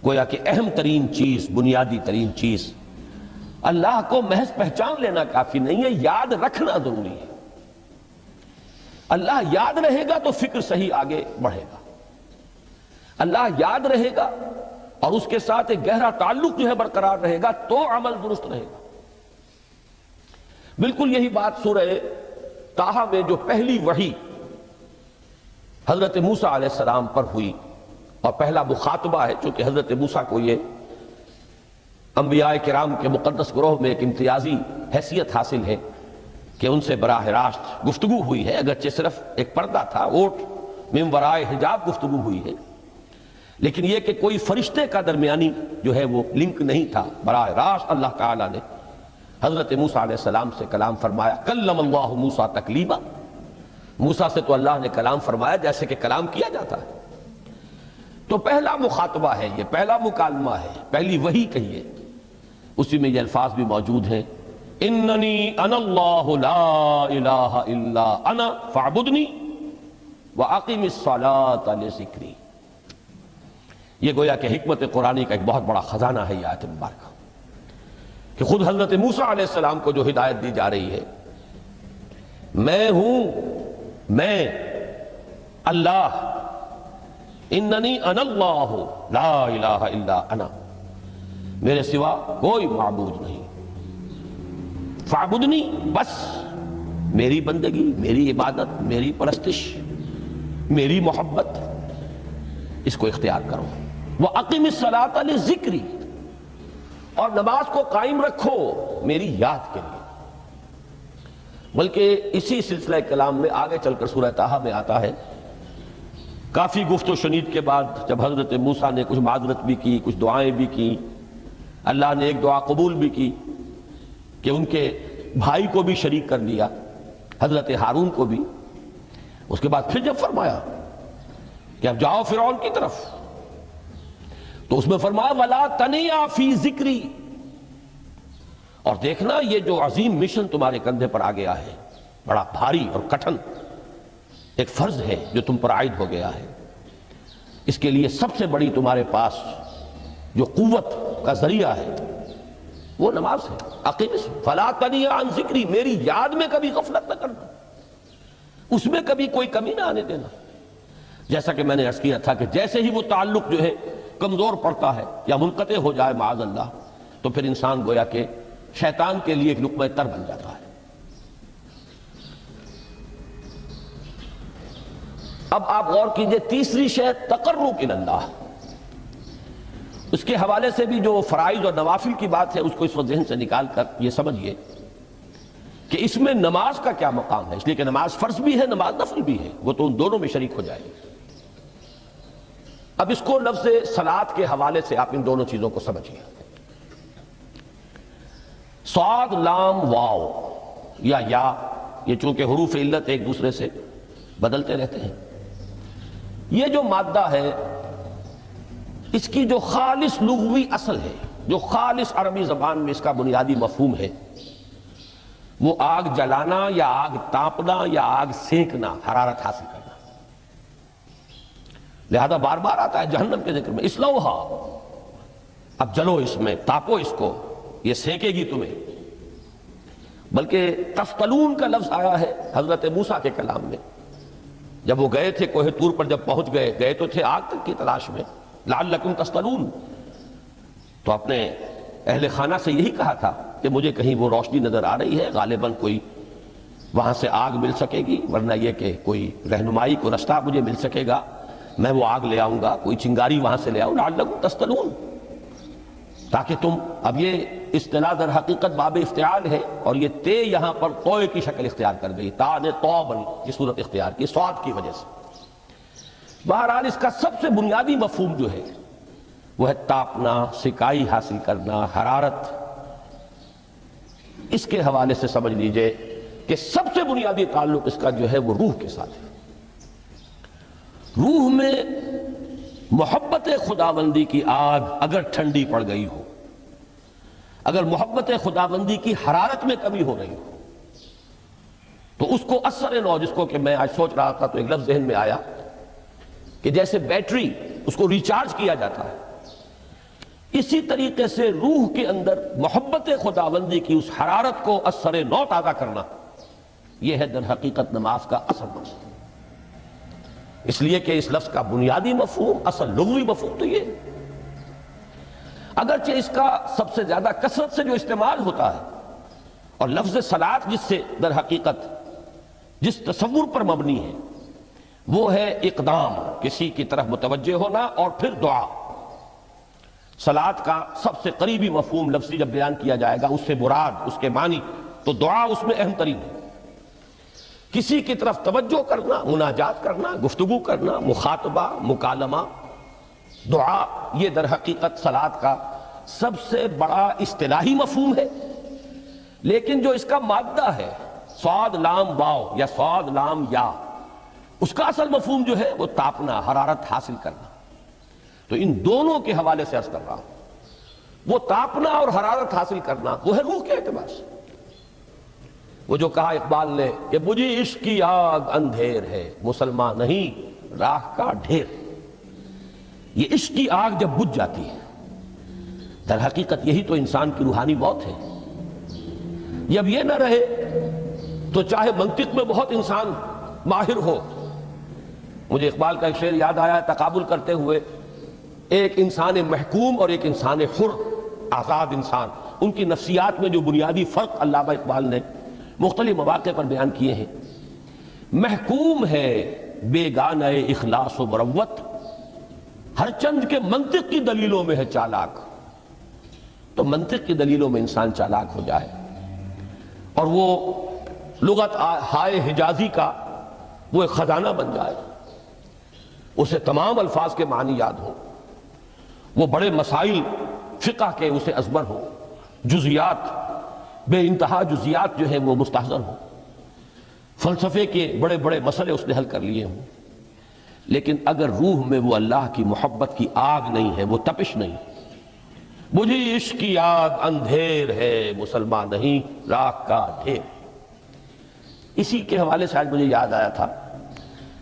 Speaker 1: گویا کہ اہم ترین چیز، بنیادی ترین چیز، اللہ کو محض پہچان لینا کافی نہیں ہے، یاد رکھنا ضروری ہے۔ اللہ یاد رہے گا تو فکر صحیح آگے بڑھے گا، اللہ یاد رہے گا اور اس کے ساتھ ایک گہرا تعلق جو ہے برقرار رہے گا تو عمل درست رہے گا۔ بالکل یہی بات سورہ طٰہٰ میں جو پہلی وحی حضرت موسیٰ علیہ السلام پر ہوئی، اور پہلا مخاطبہ ہے چونکہ حضرت موسیٰ کو یہ انبیاء کرام کے مقدس گروہ میں ایک امتیازی حیثیت حاصل ہے کہ ان سے براہ راست گفتگو ہوئی ہے، اگرچہ صرف ایک پردہ تھا، اوٹ من ورائے حجاب گفتگو ہوئی ہے، لیکن یہ کہ کوئی فرشتے کا درمیانی جو ہے وہ لنک نہیں تھا، براہ راست اللہ تعالیٰ نے حضرت موسیٰ علیہ السلام سے کلام فرمایا۔ کلم اللہ موسیٰ تکلیما، موسیٰ سے تو اللہ نے کلام فرمایا جیسے کہ کلام کیا جاتا ہے۔ تو پہلا مخاطبہ ہے، یہ پہلا مکالمہ ہے، پہلی وحی کہیے، اسی میں یہ الفاظ بھی موجود ہیں، اننی انا اللہ لا الہ الا انا فاعبدنی واقم الصلاۃ لذکری۔ یہ گویا کہ حکمت قرآنی کا ایک بہت بڑا خزانہ ہے یہ آیت مبارکہ، کہ خود حضرت موسیٰ علیہ السلام کو جو ہدایت دی جا رہی ہے، میں ہوں، میں اللہ، اننی انا اللہ لا الہ الا انا، میرے سوا کوئی معبود نہیں، فاعبدنی، بس میری بندگی، میری عبادت، میری پرستش، میری محبت، اس کو اختیار کرو۔ وَأَقِمِ الصَّلَاةَ لِذِكْرِي، اور نماز کو قائم رکھو میری یاد کے لیے۔ بلکہ اسی سلسلہ کلام میں آگے چل کر سورہ طٰہٰ میں آتا ہے، کافی گفت و شنید کے بعد جب حضرت موسیٰ نے کچھ معذرت بھی کی، کچھ دعائیں بھی کی، اللہ نے ایک دعا قبول بھی کی کہ ان کے بھائی کو بھی شریک کر لیا، حضرت ہارون کو بھی۔ اس کے بعد پھر جب فرمایا کہ اب جاؤ فرعون کی طرف، تو اس میں فرمایا وَلَا تَنِيَا فِي ذِكْرِي، اور دیکھنا یہ جو عظیم مشن تمہارے کندھے پر آ گیا ہے، بڑا بھاری اور کٹھن ایک فرض ہے جو تم پر عائد ہو گیا ہے، اس کے لیے سب سے بڑی تمہارے پاس جو قوت کا ذریعہ ہے وہ نماز ہے۔ اقیم فَلَا تَنِيَا عَنْ ذِكْرِي، میری یاد میں کبھی غفلت نہ کرنا، اس میں کبھی کوئی کمی نہ آنے دینا۔ جیسا کہ میں نے عرض کیا تھا کہ جیسے ہی وہ تعلق جو ہے کمزور پڑتا ہے یا منقطع ہو جائے معاذ اللہ، تو پھر انسان گویا کہ شیطان کے لیے ایک لقمہ تر بن جاتا ہے۔ اب آپ غور کیجئے، تیسری شے تقرب الی اللہ، اس کے حوالے سے بھی جو فرائض اور نوافل کی بات ہے اس کو اس وقت ذہن سے نکال کر یہ سمجھیے کہ اس میں نماز کا کیا مقام ہے، اس لیے کہ نماز فرض بھی ہے، نماز نفل بھی ہے، وہ تو ان دونوں میں شریک ہو جائے گی۔ اب اس کو لفظ صلاۃ کے حوالے سے آپ ان دونوں چیزوں کو سمجھیے۔ صاد لام واو یا یہ چونکہ حروف علت ایک دوسرے سے بدلتے رہتے ہیں، یہ جو مادہ ہے اس کی جو خالص لغوی اصل ہے، جو خالص عربی زبان میں اس کا بنیادی مفہوم ہے، وہ آگ جلانا یا آگ تاپنا یا آگ سینکنا، حرارت حاصل کرنا۔ لہذا بار بار آتا ہے جہنم کے ذکر میں، اسلوہا، اب جلو اس میں، تاپو اس کو، یہ سینکے گی تمہیں۔ بلکہ تفتلون کا لفظ آیا ہے حضرت موسیٰ کے کلام میں، جب وہ گئے تھے کوہ طور پر، جب پہنچ گئے تو تھے آگ کی تلاش میں، لعلکم تفتلون، تو اپنے اہل خانہ سے یہی کہا تھا کہ مجھے کہیں وہ روشنی نظر آ رہی ہے، غالباً کوئی وہاں سے آگ مل سکے گی، ورنہ یہ کہ کوئی رہنمائی کو رستہ مجھے مل سکے گا، میں وہ آگ لے آؤں گا، کوئی چنگاری وہاں سے لے آؤں، لعلکم تفتلون، تاکہ تم، اب یہ اصطلاح در حقیقت باب افتعال ہے، اور یہ تے یہاں پر توئے کی شکل اختیار کر گئی، تا نے توبن کی صورت اختیار کی صاد کی وجہ سے۔ بہرحال اس کا سب سے بنیادی مفہوم جو ہے وہ ہے تاپنا، سکائی حاصل کرنا، حرارت۔ اس کے حوالے سے سمجھ لیجئے کہ سب سے بنیادی تعلق اس کا جو ہے وہ روح کے ساتھ ہے۔ روح میں محبت خداوندی کی آگ اگر ٹھنڈی پڑ گئی ہو، اگر محبت خداوندی کی حرارت میں کمی ہو رہی ہو، تو اس کو اثر نو، جس کو کہ میں آج سوچ رہا تھا تو ایک لفظ ذہن میں آیا کہ جیسے بیٹری اس کو ریچارج کیا جاتا ہے، اسی طریقے سے روح کے اندر محبت خداوندی کی اس حرارت کو اثر نو تازہ کرنا، یہ ہے در حقیقت نماز کا اصل مقصد، اس لیے کہ اس لفظ کا بنیادی مفہوم، اصل لغوی مفہوم تو یہ ہے۔ اگرچہ اس کا سب سے زیادہ کثرت سے جو استعمال ہوتا ہے، اور لفظ صلاۃ جس سے در حقیقت جس تصور پر مبنی ہے وہ ہے اقدام، کسی کی طرف متوجہ ہونا اور پھر دعا۔ صلاۃ کا سب سے قریبی مفہوم لفظی جب بیان کیا جائے گا، اس سے مراد، اس کے معنی تو دعا اس میں اہم ترین ہے۔ کسی کی طرف توجہ کرنا، مناجات کرنا، گفتگو کرنا، مخاطبہ، مکالمہ، دعا، یہ در حقیقت صلاۃ کا سب سے بڑا اصطلاحی مفہوم ہے۔ لیکن جو اس کا مادہ ہے، صاد لام واو یا صاد لام یا، اس کا اصل مفہوم جو ہے وہ تاپنا، حرارت حاصل کرنا۔ تو ان دونوں کے حوالے سے عرض کر رہا ہوں، وہ تاپنا اور حرارت حاصل کرنا وہ ہے روح کے اعتبار سے۔ وہ جو کہا اقبال نے کہ بجھی عشق کی آگ اندھیر ہے، مسلمان نہیں راہ کا ڈھیر۔ یہ عشق کی آگ جب بجھ جاتی ہے، در حقیقت یہی تو انسان کی روحانی موت ہے۔ جب یہ نہ رہے تو چاہے منطق میں بہت انسان ماہر ہو۔ مجھے اقبال کا ایک شعر یاد آیا ہے تقابل کرتے ہوئے، ایک انسان محکوم اور ایک انسان حر، آزاد انسان، ان کی نفسیات میں جو بنیادی فرق علامہ اقبال نے مختلف مواقع پر بیان کیے ہیں۔ محکوم ہے بیگانہ اخلاص و مروت، ہر چند کے منطق کی دلیلوں میں ہے چالاک۔ تو منطق کی دلیلوں میں انسان چالاک ہو جائے اور وہ لغت ہائے حجازی کا وہ ایک خزانہ بن جائے، اسے تمام الفاظ کے معنی یاد ہوں، وہ بڑے مسائل فقہ کے اسے ازبر ہوں، جزیات، بے انتہا جزیات جو ہیں وہ مستحضر ہوں، فلسفے کے بڑے بڑے مسئلے اس نے حل کر لیے ہوں، لیکن اگر روح میں وہ اللہ کی محبت کی آگ نہیں ہے، وہ تپش نہیں، بجھی عشق کی آگ اندھیر ہے، مسلمان نہیں راہ کا ڈھیر۔ اسی کے حوالے سے آج مجھے یاد آیا تھا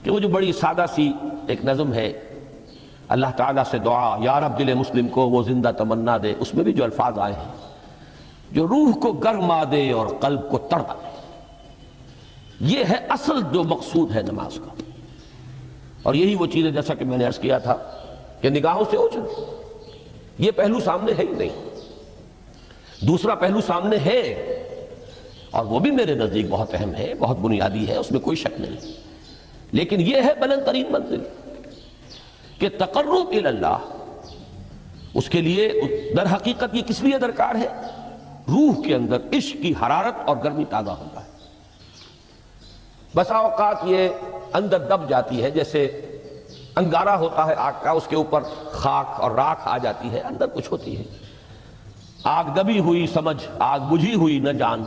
Speaker 1: کہ وہ جو بڑی سادہ سی ایک نظم ہے، اللہ تعالیٰ سے دعا، یا رب دل مسلم کو وہ زندہ تمنا دے، اس میں بھی جو الفاظ آئے ہیں، جو روح کو گرما دے اور قلب کو تڑپا دے، یہ ہے اصل جو مقصود ہے نماز کا۔ اور یہی وہ چیزیں جیسا کہ میں نے عرض کیا تھا کہ نگاہوں سے اوجھل، یہ پہلو سامنے ہے ہی نہیں، دوسرا پہلو سامنے ہے اور وہ بھی میرے نزدیک بہت اہم ہے، بہت بنیادی ہے، اس میں کوئی شک نہیں، لیکن یہ ہے بلند ترین منزل کہ تقرب الی اللہ، اس کے لیے در حقیقت یہ کس لیے درکار ہے؟ روح کے اندر عشق کی حرارت اور گرمی تازہ ہوتا ہے۔ بسا اوقات یہ اندر دب جاتی ہے، جیسے انگارہ ہوتا ہے آگ کا، اس کے اوپر خاک اور راکھ آ جاتی ہے، اندر کچھ ہوتی ہے، آگ دبی ہوئی سمجھ، آگ بجھی ہوئی نہ جان،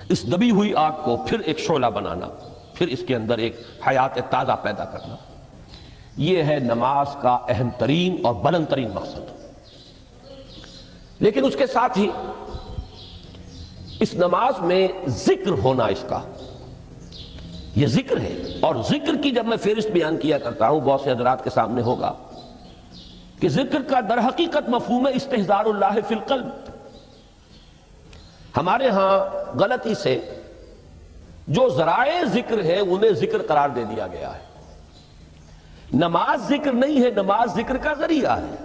Speaker 1: اس دبی ہوئی آگ کو پھر ایک شعلہ بنانا، پھر اس کے اندر ایک حیات تازہ پیدا کرنا، یہ ہے نماز کا اہم ترین اور بلند ترین مقصد۔ لیکن اس کے ساتھ ہی اس نماز میں ذکر ہونا، اس کا یہ ذکر ہے، اور ذکر کی جب میں فہرست بیان کیا کرتا ہوں، بہت سے حضرات کے سامنے ہوگا کہ ذکر کا در حقیقت مفہوم ہے استحضار اللہ فی القلب۔ ہمارے ہاں غلطی سے جو ذرائع ذکر ہے انہیں ذکر قرار دے دیا گیا ہے۔ نماز ذکر نہیں ہے، نماز ذکر کا ذریعہ ہے۔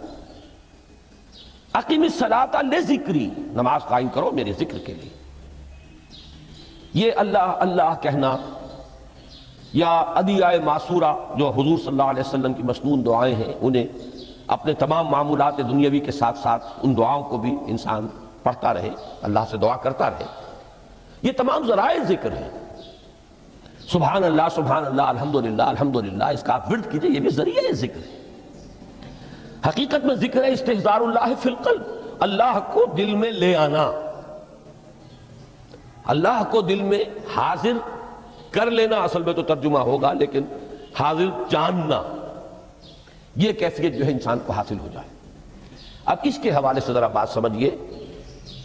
Speaker 1: اقیم الصلاۃ لذکری، نماز قائم کرو میرے ذکر کے لیے۔ یہ اللہ اللہ کہنا یا ادعیہ معصورہ جو حضور صلی اللہ علیہ وسلم کی مسنون دعائیں ہیں، انہیں اپنے تمام معمولات دنیاوی کے ساتھ ساتھ ان دعاؤں کو بھی انسان پڑھتا رہے، اللہ سے دعا کرتا رہے، یہ تمام ذرائع ذکر ہیں۔ سبحان اللہ الحمدللہ الحمدللہ، اس کا آپ ورد کیجئے، یہ بھی ذریعہ ذکر ہے۔ حقیقت میں ذکر ہے استحضار اللہ فی القلب، اللہ کو دل میں لے آنا، اللہ کو دل میں حاضر کر لینا، اصل میں تو ترجمہ ہوگا، لیکن حاضر جاننا، یہ کیفیت جو ہے انسان کو حاصل ہو جائے۔ اب اس کے حوالے سے ذرا بات سمجھیے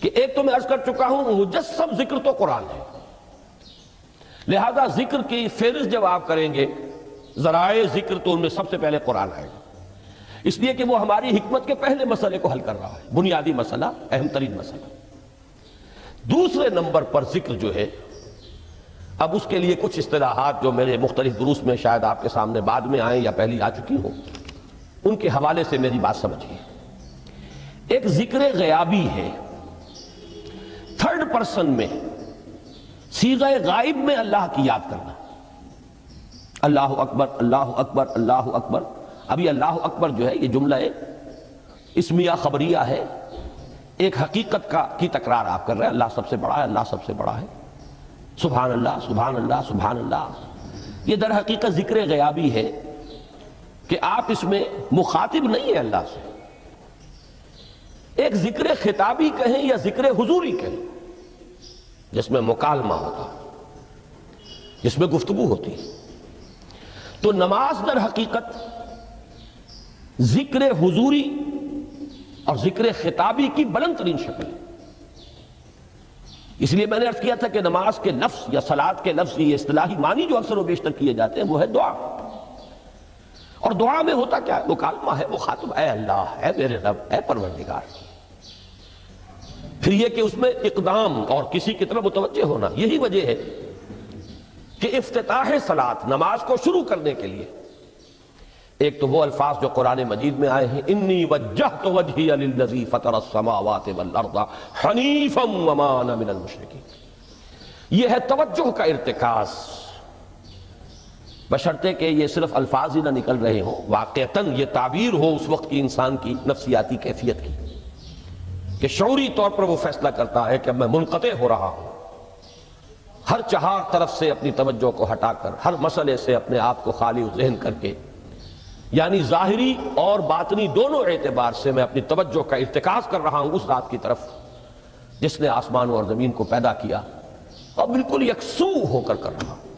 Speaker 1: کہ ایک تو میں عرض کر چکا ہوں مجسم ذکر تو قرآن ہے، لہذا ذکر کی فہرست جب آپ کریں گے، ذرائع ذکر تو ان میں سب سے پہلے قرآن آئے گا، اس لیے کہ وہ ہماری حکمت کے پہلے مسئلے کو حل کر رہا ہے، بنیادی مسئلہ، اہم ترین مسئلہ۔ دوسرے نمبر پر ذکر جو ہے اب اس کے لیے کچھ اصطلاحات جو میرے مختلف دروس میں شاید آپ کے سامنے بعد میں آئیں یا پہلی آ چکی ہوں، ان کے حوالے سے میری بات سمجھیے۔ ایک ذکر غیابی ہے، تھرڈ پرسن میں، صیغہ غائب میں اللہ کی یاد کرنا۔ اللہ اکبر، اللہ اکبر، اللہ اکبر۔ اب یہ اللہ اکبر جو ہے یہ جملہ اسمیہ خبریہ ہے، ایک حقیقت کی تکرار آپ کر رہے ہیں، اللہ سب سے بڑا ہے، اللہ سب سے بڑا ہے، سبحان اللہ، سبحان اللہ، سبحان اللہ۔ یہ در حقیقت ذکر غیابی ہے کہ آپ اس میں مخاطب نہیں ہیں اللہ سے، ایک ذکر خطابی کہیں یا ذکر حضوری کہیں، جس میں مکالمہ ہوتا، جس میں گفتگو ہوتی۔ تو نماز در حقیقت ذکر حضوری اور ذکر خطابی کی بلند ترین شکل ہے۔ اس لیے میں نے عرض کیا تھا کہ نماز کے لفظ یا صلاۃ کے لفظ، یہ اصطلاحی معنی جو اکثر و بیشتر کیے جاتے ہیں وہ ہے دعا، اور دعا میں ہوتا کیا ہے؟ مکالمہ ہے، مخاطب، اے اللہ، اے میرے رب، اے پروردگار۔ پھر یہ کہ اس میں اقدام اور کسی کی طرف متوجہ ہونا، یہی وجہ ہے کہ افتتاح صلاۃ، نماز کو شروع کرنے کے لیے ایک تو وہ الفاظ جو قرآن مجید میں آئے ہیں، انی وجہت وجہی للذی فطر السماوات والارض حنیفا وما انا من المشرکین۔ یہ ہے توجہ کا ارتکاز، بشرطے کہ یہ صرف الفاظ ہی نہ نکل رہے ہوں، واقعتاً یہ تعبیر ہو اس وقت کی انسان کی نفسیاتی کیفیت کی، کہ شعوری طور پر وہ فیصلہ کرتا ہے کہ میں منقطع ہو رہا ہوں، ہر چہار طرف سے اپنی توجہ کو ہٹا کر، ہر مسئلے سے اپنے آپ کو خالی ذہن کر کے، یعنی ظاہری اور باطنی دونوں اعتبار سے میں اپنی توجہ کا ارتکاز کر رہا ہوں اس ذات کی طرف جس نے آسمانوں اور زمین کو پیدا کیا، اور بالکل یکسو ہو کر رہا ہوں۔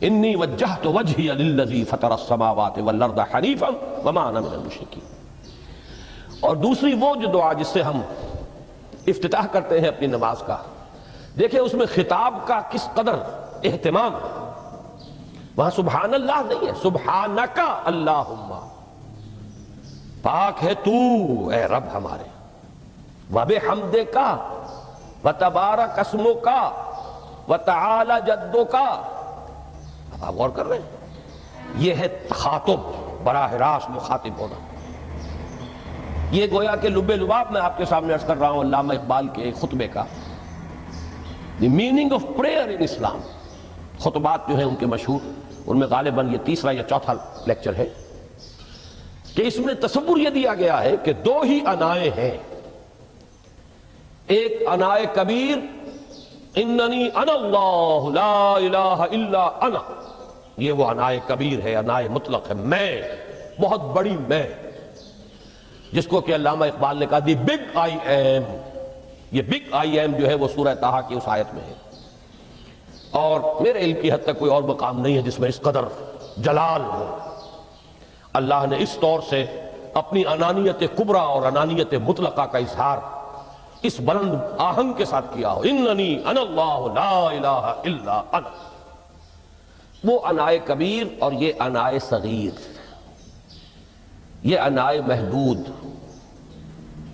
Speaker 1: انی وجہت وجہی للذی فطر السماوات والارض حنیفا وما انا من المشرکین۔ اور دوسری وہ جو دعا جس سے ہم افتتاح کرتے ہیں اپنی نماز کا، دیکھیں اس میں خطاب کا کس قدر اہتمام، وہاں سبحان اللہ نہیں ہے، سبحانک اللہم، پاک ہے تو اے رب ہمارے، وبحمدک وتبارک اسمک وتعالی جدک۔ اب آپ غور کر رہے ہیں، یہ ہے تخاطب، براہ راست مخاطب ہونا۔ یہ گویا کہ لب لباب میں آپ کے سامنے عرض کر رہا ہوں علامہ اقبال کے خطبے کا، دی میننگ آف پریئر ان اسلام۔ خطبات جو ہیں ان کے مشہور، ان میں غالباً یہ تیسرا یا چوتھا لیکچر ہے، کہ اس میں تصور یہ دیا گیا ہے کہ دو ہی انائیں ہیں، ایک انائے کبیر اننی انا اللہ لا الہ الا انا، یہ وہ انائے کبیر ہے، انائے مطلق ہے، میں، بہت بڑی میں، جس کو کہ علامہ اقبال نے کہا دی بگ آئی ایم۔ یہ بگ آئی ایم جو ہے وہ سورہ طٰہٰ کی اس آیت میں ہے، اور میرے علم کی حد تک کوئی اور مقام نہیں ہے جس میں اس قدر جلال ہو۔ اللہ نے اس طور سے اپنی انانیت کبریٰ اور انانیت مطلقہ کا اظہار اس بلند آہنگ کے ساتھ کیا ہو، اننی انا اللہ لا الہ الا انا۔ وہ انائے کبیر اور یہ انائے صغیر، یہ انائے محدود،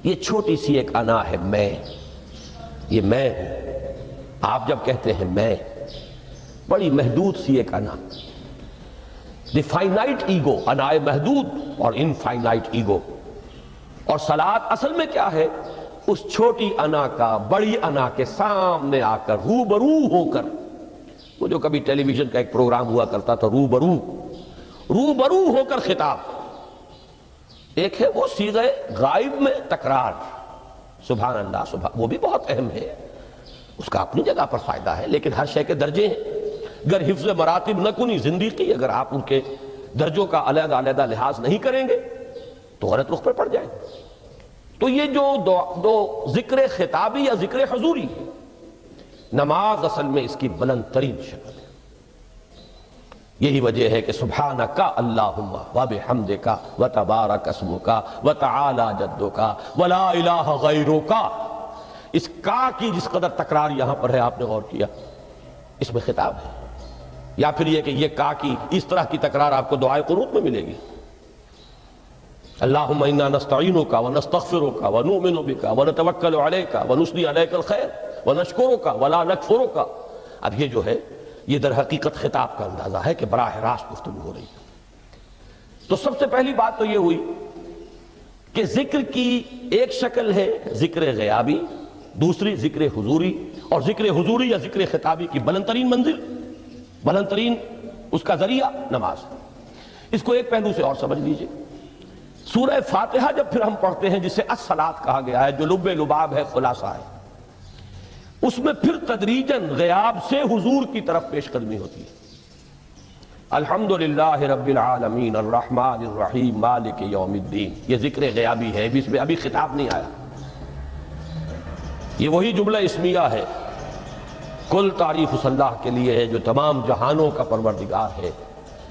Speaker 1: یہ چھوٹی سی ایک انا ہے، میں، یہ میں ہوں۔ آپ جب کہتے ہیں میں، بڑی محدود سی ایک انا، دی فائنائٹ ایگو، انائے محدود اور انفائنائٹ ایگو۔ اور صلاۃ اصل میں کیا ہے؟ اس چھوٹی انا کا بڑی انا کے سامنے آ کر، روبرو ہو کر، وہ جو کبھی ٹیلی ویژن کا ایک پروگرام ہوا کرتا تھا، روبرو ہو کر خطاب۔ ایک ہے وہ صیغہ غائب میں تکرار، سبحان اللہ، سبحان، وہ بھی بہت اہم ہے، اس کا اپنی جگہ پر فائدہ ہے، لیکن ہر شے کے درجے ہیں۔ اگر حفظ مراتب نہ کنی زندگی، اگر آپ ان کے درجوں کا علیحدہ علیحدہ لحاظ نہیں کریں گے تو غلط رخ پر پڑ جائیں۔ تو یہ جو دو ذکر خطابی یا ذکر حضوری ہے، نماز اصل میں اس کی بلند ترین شکل ہے۔ یہی وجہ ہے کہ سبحانک اللہم وبحمدک وتبارک اسمک وتعالی جدک ولا الہ غیرک۔ اس کا کی جس قدر تکرار یہاں پر ہے، آپ نے غور کیا، اس میں خطاب ہے۔ یا پھر یہ کہ یہ کا کی اس طرح کی تکرار آپ کو دعائے قنوت میں ملے گی، اللہم انا نستعینک ونستغفرک ونؤمن بک ونتوکل علیک ونثنی علیک الخیر ونشکرک ولا نکفرک۔ اب یہ جو ہے یہ در حقیقت خطاب کا اندازہ ہے کہ براہ راست گفتگو ہو رہی ہے۔ تو سب سے پہلی بات تو یہ ہوئی کہ ذکر کی ایک شکل ہے ذکر غیابی، دوسری ذکر حضوری، اور ذکر حضوری یا ذکر خطابی کی بلند ترین منزل، بلند ترین اس کا ذریعہ نماز ہے۔ اس کو ایک پہلو سے اور سمجھ لیجئے، سورہ فاتحہ جب پھر ہم پڑھتے ہیں جسے الصلاۃ کہا گیا ہے، جو لب لباب ہے، خلاصہ ہے، اس میں پھر تدریجاً غیاب سے حضور کی طرف پیش قدمی ہوتی ہے۔ الحمدللہ رب العالمین الرحمن الرحیم مالک یوم الدین، یہ ذکر غیابی ہے، اس میں ابھی خطاب نہیں آیا، یہ وہی جملہ اسمیہ ہے۔ کل تعریف اس اللہ کے لیے ہے جو تمام جہانوں کا پروردگار ہے،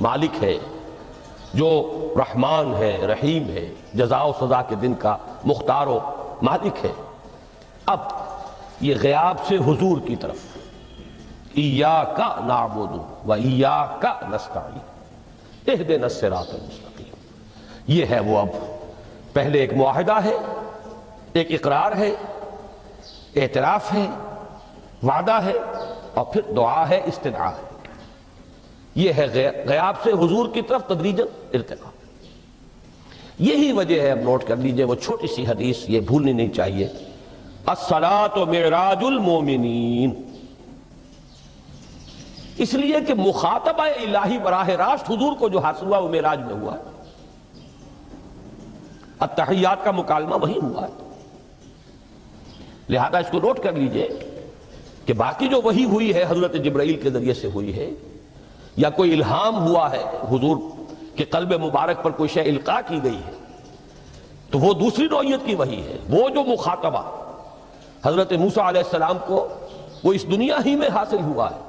Speaker 1: مالک ہے، جو رحمان ہے، رحیم ہے، جزا و سزا کے دن کا مختار و مالک ہے۔ اب یہ غیاب سے حضور کی طرف، ایاک نعبد و ایاک نستعین اہدنا الصراط المستقیم، یہ ہے وہ۔ اب پہلے ایک معاہدہ ہے، ایک اقرار ہے، اعتراف ہے، وعدہ ہے، اور پھر دعا ہے، استدعا ہے۔ یہ ہے غیاب سے حضور کی طرف تدریجاً ارتقا۔ یہی وجہ ہے، اب نوٹ کر لیجئے، وہ چھوٹی سی حدیث یہ بھولنی نہیں چاہیے، الصلاۃ معراج المومنین، اس لیے کہ مخاطبہ الہی براہ راست حضور کو جو حاصل ہوا وہ معراج میں ہوا ہے، التحیات کا مکالمہ وہی ہوا ہے۔ لہذا اس کو نوٹ کر لیجئے کہ باقی جو وحی ہوئی ہے حضرت جبرائیل کے ذریعے سے ہوئی ہے، یا کوئی الہام ہوا ہے حضور کے قلب مبارک پر کوئی شے القاء کی گئی ہے، تو وہ دوسری نوعیت کی وحی ہے۔ وہ جو مخاطبہ حضرت موسیٰ علیہ السلام کو وہ اس دنیا ہی میں حاصل ہوا ہے،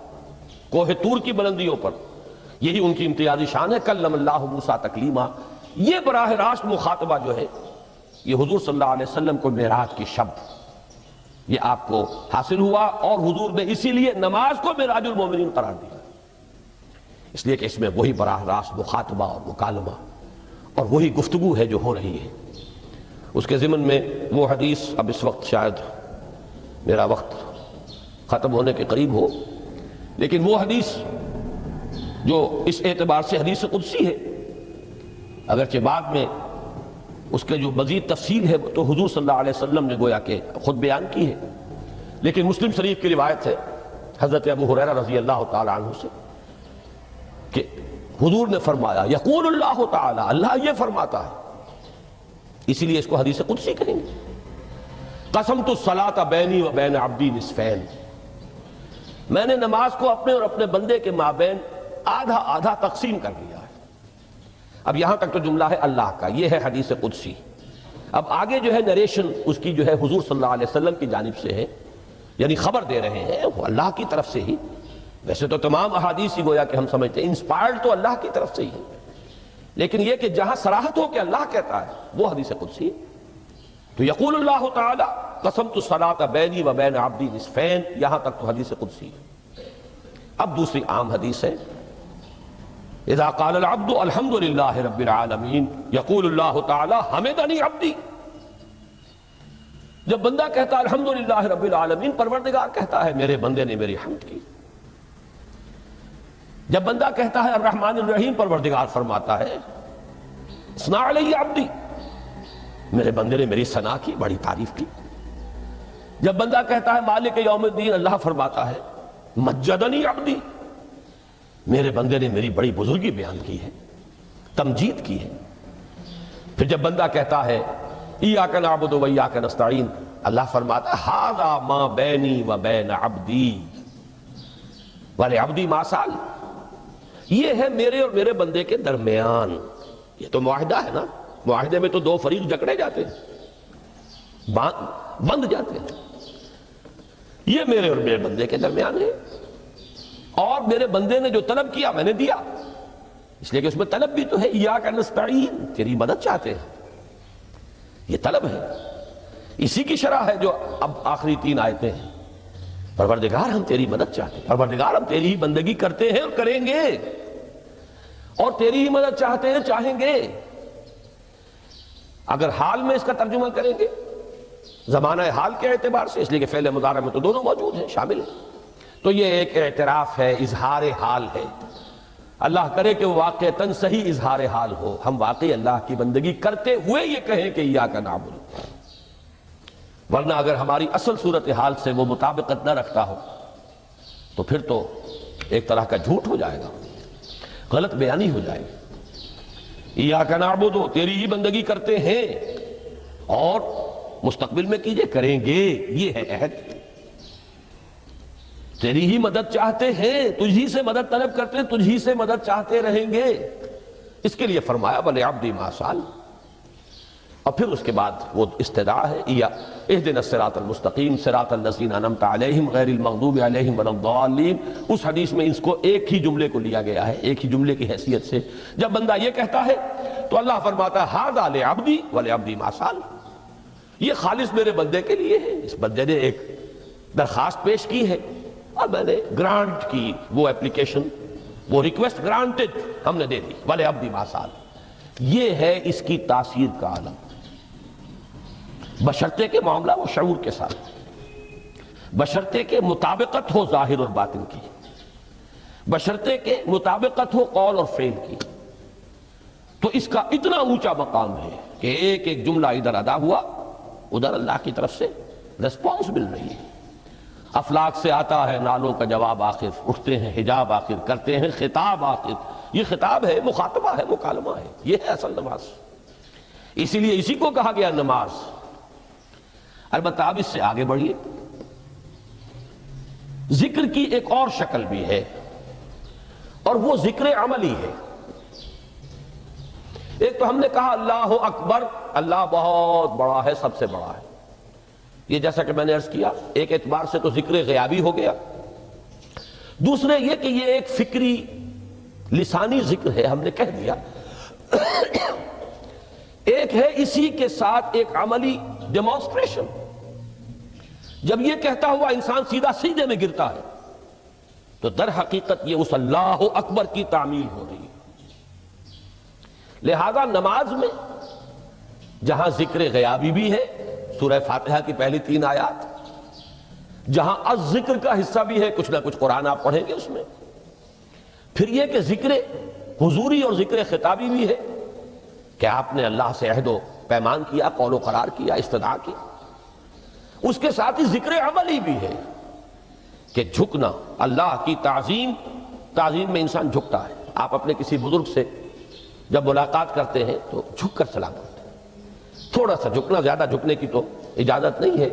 Speaker 1: کوہ طور کی بلندیوں پر، یہی ان کی امتیازی شان ہے، کلم اللہ موسیٰ تکلیما۔ یہ براہ راست مخاطبہ جو ہے یہ حضور صلی اللہ علیہ وسلم کو معراج کی شب یہ آپ کو حاصل ہوا، اور حضور نے اسی لیے نماز کو معراج المومنین قرار دیا، اس لیے کہ اس میں وہی براہ راست مخاطبہ اور مکالمہ اور وہی گفتگو ہے جو ہو رہی ہے۔ اس کے ضمن میں وہ حدیث، اب اس وقت شاید میرا وقت ختم ہونے کے قریب ہو، لیکن وہ حدیث جو اس اعتبار سے حدیث قدسی ہے، اگرچہ بعد میں اس کے جو مزید تفصیل ہے تو حضور صلی اللہ علیہ وسلم نے گویا کہ خود بیان کی ہے، لیکن مسلم شریف کی روایت ہے حضرت ابو ہریرہ رضی اللہ تعالی عنہ سے کہ حضور نے فرمایا، یقول اللہ تعالی، اللہ یہ فرماتا ہے، اسی لیے اس کو حدیث قدسی کہیں گے، قسمت الصلاۃ بینی و بین عبدی نصفین، میں نے نماز کو اپنے اور اپنے بندے کے مابین آدھا آدھا تقسیم کر دیا ہے۔ اب یہاں تک تو جملہ ہے اللہ کا، یہ ہے حدیث قدسی۔ اب آگے جو ہے نریشن اس کی جو ہے حضور صلی اللہ علیہ وسلم کی جانب سے ہے، یعنی خبر دے رہے ہیں وہ اللہ کی طرف سے ہی۔ ویسے تو تمام احادیث ہی گویا کہ ہم سمجھتے ہیں انسپائرڈ تو اللہ کی طرف سے ہی ہے، لیکن یہ کہ جہاں صراحت ہو کہ اللہ کہتا ہے وہ حدیث قدسی ہے۔ تو یقول اللہ تعالی قسمت الصلاۃ بینی و بین عبدی نصفین، یہاں تک تو حدیث قدسی ہے۔ اب دوسری عام حدیث ہے، اذا قال العبد الحمد للہ رب العالمین یقول اللہ تعالی حمدنی عبدی، جب بندہ کہتا ہے الحمد للہ رب العالمین، پروردگار کہتا ہے میرے بندے نے میری حمد کی۔ جب بندہ کہتا ہے الرحمن الرحیم، پروردگار فرماتا ہے اثنا علی عبدی، میرے بندے نے میری ثنا کی، بڑی تعریف کی۔ جب بندہ کہتا ہے مالک یوم الدین، اللہ فرماتا ہے مجدنی عبدی، میرے بندے نے میری بڑی بزرگی بیان کی ہے، تمجید کی ہے۔ پھر جب بندہ کہتا ہے ایاک نعبد و ایاک نستعین، اللہ فرماتا ہے ھذا ما بینی و بین عبدی ولعبدی ما سأل، یہ ہے میرے اور میرے بندے کے درمیان۔ یہ تو معاہدہ ہے نا، معاہدے میں تو دو فریق جکڑے جاتے ہیں، بند جاتے ہیں۔ یہ میرے اور میرے بندے کے درمیان ہے، اور میرے بندے نے جو طلب کیا میں نے دیا، اس لیے کہ اس میں طلب بھی تو ہے، ایاک نستعین، تیری مدد چاہتے ہیں، یہ طلب ہے۔ اسی کی شرح ہے جو اب آخری تین آیتیں ہیں، پروردگار ہم تیری مدد چاہتے ہیں، پروردگار ہم تیری ہی بندگی کرتے ہیں اور کریں گے، اور تیری ہی مدد چاہتے ہیں، چاہیں گے۔ اگر حال میں اس کا ترجمہ کریں گے زمانہ حال کے اعتبار سے، اس لیے کہ فعل مضارع میں تو دونوں موجود ہیں، شامل ہیں، تو یہ ایک اعتراف ہے، اظہار حال ہے۔ اللہ کرے کہ وہ واقعتاً صحیح اظہار حال ہو، ہم واقعی اللہ کی بندگی کرتے ہوئے یہ کہیں کہ ایاک نعبد، ورنہ اگر ہماری اصل صورتحال سے وہ مطابقت نہ رکھتا ہو تو پھر تو ایک طرح کا جھوٹ ہو جائے گا، غلط بیانی ہو جائے گی۔ ایاک نعبد، تیری ہی بندگی کرتے ہیں اور مستقبل میں کیجئے، کریں گے، یہ ہے عہد۔ تیری ہی مدد چاہتے ہیں، تجھی سے مدد طلب کرتے ہیں، تجھی سے مدد چاہتے رہیں گے۔ اس کے لیے فرمایا وَلِعَبْدِي مَا سَأَلَ، اور پھر اس کے بعد وہ استدعا ہے، اهْدِنَا الصِّرَاطَ الْمُسْتَقِيمَ صِرَاطَ الَّذِينَ أَنْعَمْتَ عَلَيْهِمْ غَيْرِ الْمَغْضُوبِ عَلَيْهِمْ وَلَا الضَّالِّينَ۔ اس حدیث میں اس کو ایک ہی جملے کو لیا گیا ہے، ایک ہی جملے کی حیثیت سے۔ جب بندہ یہ کہتا ہے تو اللہ فرماتا ہے هَذَا لِعَبْدِي وَلِعَبْدِي مَا سَأَلَ، یہ خالص میرے بندے کے لیے ہے۔ اس بندے نے ایک درخواست پیش کی ہے اور میں نے گرانٹ کی، وہ اپلیکیشن، وہ ریکویسٹ گرانٹڈ ہم نے دے دی، وَلِعَبْدِي مَا سَأَلَ۔ یہ ہے اس کی تاثیر کا عالم، بشرطے کے معاملہ وہ شعور کے ساتھ، بشرطے کے مطابقت ہو ظاہر اور باطن کی، بشرطے کے مطابقت ہو قول اور فعل کی، تو اس کا اتنا اونچا مقام ہے کہ ایک ایک جملہ ادھر ادا ہوا، ادھر اللہ کی طرف سے ریسپانس مل رہی ہے۔ افلاک سے آتا ہے نالوں کا جواب آخر، اٹھتے ہیں حجاب آخر، کرتے ہیں خطاب آخر۔ یہ خطاب ہے، مخاطبہ ہے، مکالمہ ہے، یہ ہے اصل نماز۔ اسی لیے اسی کو کہا گیا نماز۔ البتہ اب اس سے آگے بڑھیے، ذکر کی ایک اور شکل بھی ہے اور وہ ذکر عملی ہے۔ ایک تو ہم نے کہا اللہ اکبر، اللہ بہت بڑا ہے، سب سے بڑا ہے، یہ جیسا کہ میں نے عرض کیا ایک اعتبار سے تو ذکر غیابی ہو گیا۔ دوسرے یہ کہ یہ ایک فکری لسانی ذکر ہے، ہم نے کہہ دیا۔ ایک ہے اسی کے ساتھ ایک عملی ڈیمانسٹریشن، جب یہ کہتا ہوا انسان سیدھا سجدے میں گرتا ہے تو در حقیقت یہ اس اللہ اکبر کی تعمیل ہو رہی ہے۔ لہذا نماز میں جہاں ذکر غیابی بھی ہے، سورہ فاتحہ کی پہلی 3 آیات، جہاں الذکر کا حصہ بھی ہے، کچھ نہ کچھ قرآن آپ پڑھیں گے اس میں، پھر یہ کہ ذکر حضوری اور ذکر خطابی بھی ہے کہ آپ نے اللہ سے عہد و پیمان کیا، قول و قرار کیا، استدعا کی۔ اس کے ساتھ ہی ذکر عملی بھی ہے کہ جھکنا، اللہ کی تعظیم میں انسان جھکتا ہے۔ آپ اپنے کسی بزرگ سے جب ملاقات کرتے ہیں تو جھک کر سلام کرتے ہیں، تھوڑا سا جھکنا، زیادہ جھکنے کی تو اجازت نہیں ہے،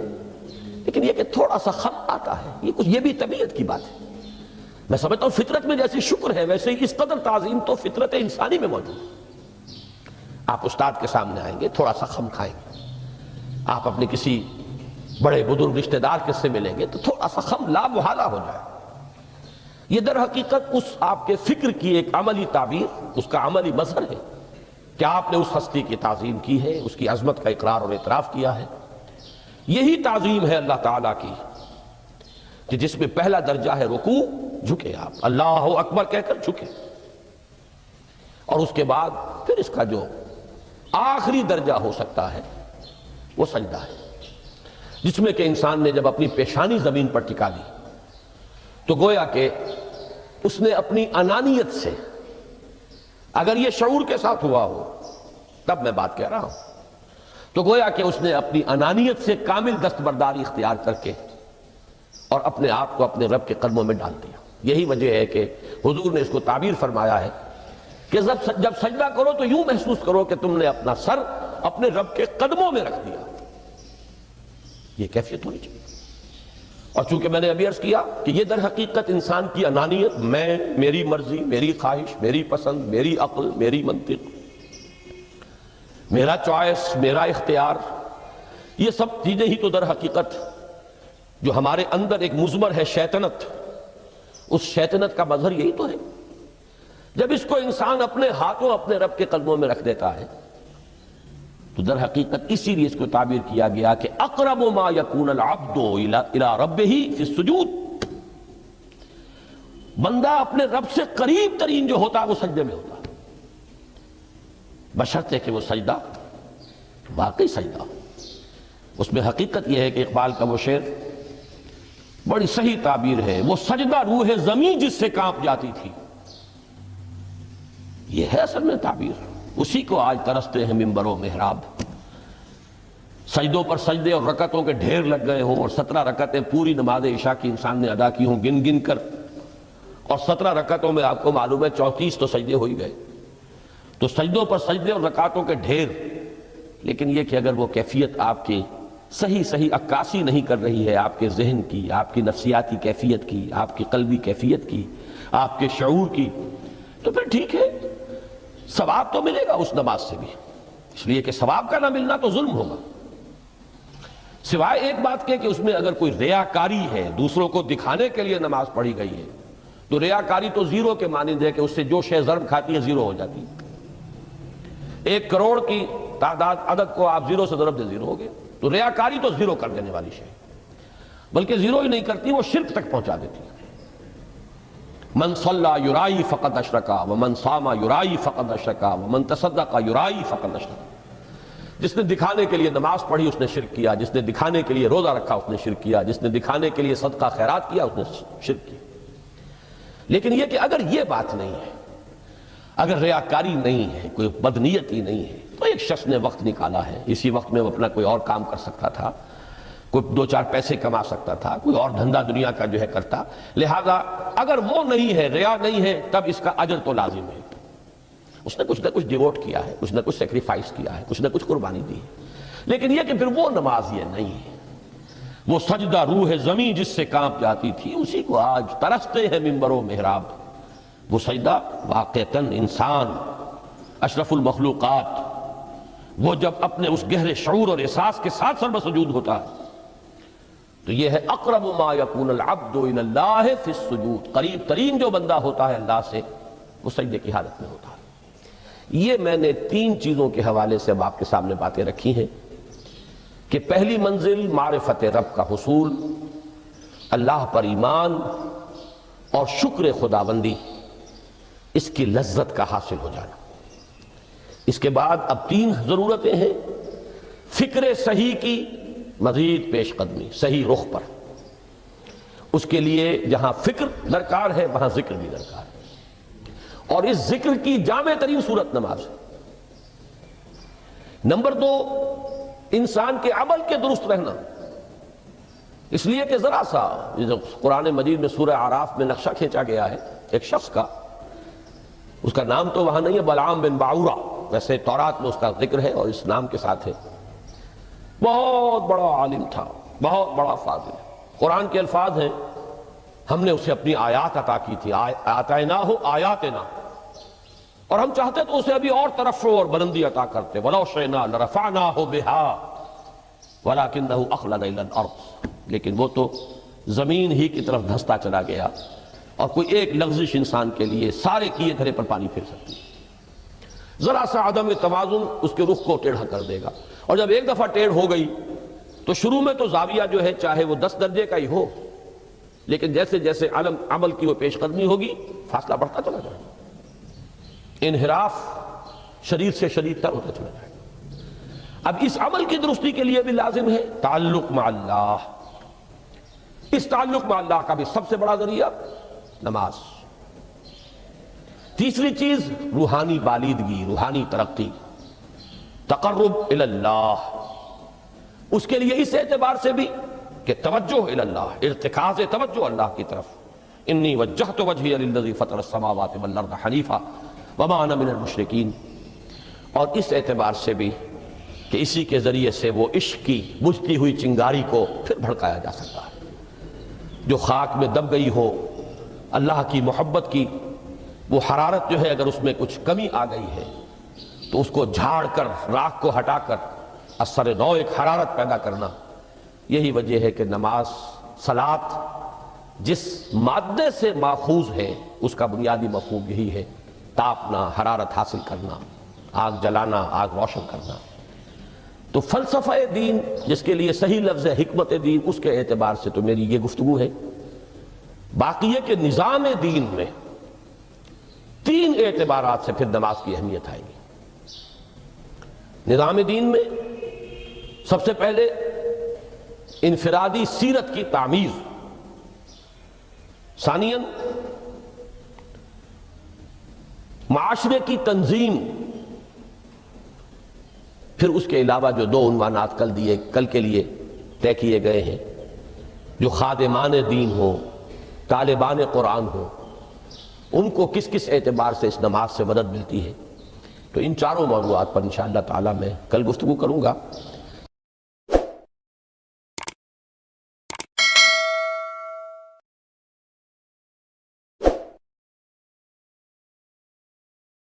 Speaker 1: لیکن یہ کہ تھوڑا سا خم آتا ہے، یہ بھی طبیعت کی بات ہے۔ میں سمجھتا ہوں فطرت میں جیسی شکر ہے ویسے ہی اس قدر تعظیم تو فطرت انسانی میں موجود ہے۔ آپ استاد کے سامنے آئیں گے، تھوڑا سا خم کھائیں گے، آپ اپنے کسی بڑے بزرگ رشتہ دار کے سے ملیں گے تو تھوڑا سا خم لا محالہ ہو جائے۔ یہ در حقیقت اس آپ کے فکر کی ایک عملی تعبیر، اس کا عملی مظہر ہے کہ آپ نے اس ہستی کی تعظیم کی ہے، اس کی عظمت کا اقرار اور اعتراف کیا ہے۔ یہی تعظیم ہے اللہ تعالیٰ کی کہ جس میں پہلا درجہ ہے رکوع، جھکے آپ، اللہ اکبر کہہ کر جھکے، اور اس کے بعد پھر اس کا جو آخری درجہ ہو سکتا ہے وہ سجدہ ہے، جس میں کہ انسان نے جب اپنی پیشانی زمین پر ٹکا دی تو گویا کہ اس نے اپنی انانیت سے، اگر یہ شعور کے ساتھ ہوا ہو تب میں بات کہہ رہا ہوں، تو گویا کہ اس نے اپنی انانیت سے کامل دستبرداری اختیار کر کے اور اپنے آپ کو اپنے رب کے قدموں میں ڈال دیا۔ یہی وجہ ہے کہ حضور نے اس کو تعبیر فرمایا ہے کہ جب سجدہ کرو تو یوں محسوس کرو کہ تم نے اپنا سر اپنے رب کے قدموں میں رکھ دیا۔ یہ کیفیت ہونی چاہیے۔ اور چونکہ میں نے ابھی عرض کیا کہ یہ در حقیقت انسان کی انانیت، میں، میری مرضی، میری خواہش، میری پسند، میری عقل، میری منطق، میرا چوائس، میرا اختیار، یہ سب چیزیں ہی تو در حقیقت جو ہمارے اندر ایک مضمر ہے شیطنت، اس شیطنت کا مظہر یہی تو ہے۔ جب اس کو انسان اپنے ہاتھوں اپنے رب کے قدموں میں رکھ دیتا ہے تو در حقیقت اسی لیے اس کو تعبیر کیا گیا کہ اقرب ما یکون العبد الی ربہ فی السجود، بندہ اپنے رب سے قریب ترین جو ہوتا ہے وہ سجدے میں ہوتا ہے، بشرطے کہ وہ سجدہ واقعی سجدہ ہو۔ اس میں حقیقت یہ ہے کہ اقبال کا وہ شعر بڑی صحیح تعبیر ہے، وہ سجدہ روح زمین جس سے کانپ جاتی تھی، یہ ہے اصل میں تعبیر، اسی کو آج ترستے ہیں ممبر و محراب۔ سجدوں پر سجدے اور رکعتوں کے ڈھیر لگ گئے ہوں، اور 17 رکعتیں پوری نماز عشاء کی انسان نے ادا کی ہوں گن گن کر، اور 17 رکعتوں میں آپ کو معلوم ہے 34 تو سجدے ہو ہی گئے، تو سجدوں پر سجدے اور رکعتوں کے ڈھیر، لیکن یہ کہ اگر وہ کیفیت آپ کی صحیح عکاسی نہیں کر رہی ہے آپ کے ذہن کی، آپ کی نفسیاتی کیفیت کی، آپ کی قلبی کیفیت کی، آپ کے شعور کی، تو پھر ٹھیک ہے، ثواب تو ملے گا اس نماز سے بھی، اس لیے کہ ثواب کا نہ ملنا تو ظلم ہوگا، سوائے ایک بات کہ اس میں اگر کوئی ریاکاری ہے، دوسروں کو دکھانے کے لیے نماز پڑھی گئی ہے، تو ریاکاری تو زیرو کے مانند ہے کہ اس سے جو شے ضرب کھاتی ہے زیرو ہو جاتی ہے۔ 1 کروڑ کی تعداد عدد کو آپ زیرو سے ضرب دے زیرو ہو گئے، تو ریاکاری تو زیرو کر دینے والی شے، بلکہ زیرو ہی نہیں کرتی، وہ شرک تک پہنچا دیتی ہے۔ من صلی یرائی فقد اشرکا ومن صام یرائی فقد اشرکا ومن تصدق یرائی فقد اشرکا، جس نے دکھانے کے لیے نماز پڑھی اس نے شرک کیا، جس نے دکھانے کے لیے روزہ رکھا اس نے شرک کیا، جس نے دکھانے کے لیے صدقہ خیرات کیا اس نے شرک کیا۔ لیکن یہ کہ اگر یہ بات نہیں ہے، اگر ریاکاری نہیں ہے، کوئی بدنیتی نہیں ہے، تو ایک شخص نے وقت نکالا ہے، اسی وقت میں وہ اپنا کوئی اور کام کر سکتا تھا، کوئی 2-4 پیسے کما سکتا تھا، کوئی اور دھندا دنیا کا جو ہے کرتا، لہذا اگر وہ نہیں ہے، ریا نہیں ہے، تب اس کا اجر تو لازم ہے، اس نے کچھ نہ کچھ ڈیووٹ کیا ہے، کچھ نہ کچھ سیکریفائس کیا ہے، کچھ نہ کچھ قربانی دی ہے۔ لیکن یہ کہ پھر وہ نماز یہ نہیں ہے، وہ سجدہ روح زمین جس سے کانپ جاتی تھی، اسی کو آج ترستے ہیں ممبر و محراب۔ وہ سجدہ واقعتاً انسان اشرف المخلوقات وہ جب اپنے اس گہرے شعور اور احساس کے ساتھ سر بسجود ہوتا ہے تو یہ ہے اقرب ما یکون العبد الی اللہ فی السجود، قریب ترین جو بندہ ہوتا ہے اللہ سے وہ سجدے کی حالت میں ہوتا ہے۔ یہ میں نے 3 چیزوں کے حوالے سے اب آپ کے سامنے باتیں رکھی ہیں کہ پہلی منزل معرفت رب کا حصول، اللہ پر ایمان اور شکر خداوندی، اس کی لذت کا حاصل ہو جانا۔ اس کے بعد اب 3 ضرورتیں ہیں، فکر صحیح کی مزید پیش قدمی، صحیح رخ پر، اس کے لیے جہاں فکر درکار ہے وہاں ذکر بھی درکار ہے، اور اس ذکر کی جامع ترین صورت نماز ہے۔ نمبر 2، انسان کے عمل کے درست رہنا، اس لیے کہ ذرا سا قرآن مجید میں سورہ اعراف میں نقشہ کھینچا گیا ہے ایک شخص کا، اس کا نام تو وہاں نہیں ہے، بلعام بن باعورہ، ویسے تورات میں اس کا ذکر ہے اور اس نام کے ساتھ ہے، بہت بڑا عالم تھا، بہت بڑا فاضل، قرآن کے الفاظ ہیں ہم نے اسے اپنی آیات عطا کی تھی، آتیناہ آیاتنا، اور ہم چاہتے تو اسے ابھی اور ترفع اور بلندی عطا کرتے، وَلَوْ شِئْنَا لَرَفَعْنَاهُ بِهَا وَلَكِنَّهُ أَخْلَدَ إِلَى الْأَرْضِ، لیکن وہ تو زمین ہی کی طرف دھستا چلا گیا، اور کوئی ایک لغزش انسان کے لیے سارے کیے دھرے پر پانی پھر سکتی ہے، ذرا سا عدم توازن اس کے رخ کو ٹیڑھا کر دے گا، اور جب ایک دفعہ ٹیڑھ ہو گئی تو شروع میں تو زاویہ جو ہے چاہے وہ 10 درجے کا ہی ہو، لیکن جیسے جیسے عمل کی وہ پیش قدمی ہوگی فاصلہ بڑھتا چلا جائے گا، انحراف شدید سے شدید تر ہوتا چلا جائے گا۔ اب اس عمل کی درستی کے لیے بھی لازم ہے تعلق مع اللہ، اس تعلق مع اللہ کا بھی سب سے بڑا ذریعہ نماز۔ تیسری چیز روحانی بالیدگی، روحانی ترقی، تقرب الی اللہ، اس کے لیے اس اعتبار سے بھی کہ توجہ الی اللہ، ارتکاز توجہ اللہ کی طرف، انی وجہت وجہی للذی فطر السماوات والارض حنیفا وما انا من المشرکین، اور اس اعتبار سے بھی کہ اسی کے ذریعے سے وہ عشق کی بجھتی ہوئی چنگاری کو پھر بھڑکایا جا سکتا ہے، جو خاک میں دب گئی ہو، اللہ کی محبت کی وہ حرارت جو ہے اگر اس میں کچھ کمی آ گئی ہے تو اس کو جھاڑ کر، راکھ کو ہٹا کر اثر نو ایک حرارت پیدا کرنا، یہی وجہ ہے کہ نماز، صلاۃ جس مادے سے ماخوذ ہے اس کا بنیادی مفہوم یہی ہے، تاپنا، حرارت حاصل کرنا، آگ جلانا، آگ روشن کرنا۔ تو فلسفہ دین جس کے لیے صحیح لفظ ہے حکمت دین، اس کے اعتبار سے تو میری یہ گفتگو ہے۔ باقی یہ کہ نظام دین میں 3 اعتبارات سے پھر نماز کی اہمیت آئے گی۔ نظام دین میں سب سے پہلے انفرادی سیرت کی تعمیر، ثانیاً معاشرے کی تنظیم، پھر اس کے علاوہ جو 2 عنوانات کل کے لیے طے کیے گئے ہیں، جو خادمان دین ہو، طالبان قرآن ہو، ان کو کس کس اعتبار سے اس نماز سے مدد ملتی ہے، تو ان چاروں موضوعات پر انشاءاللہ تعالی میں کل گفتگو کروں گا۔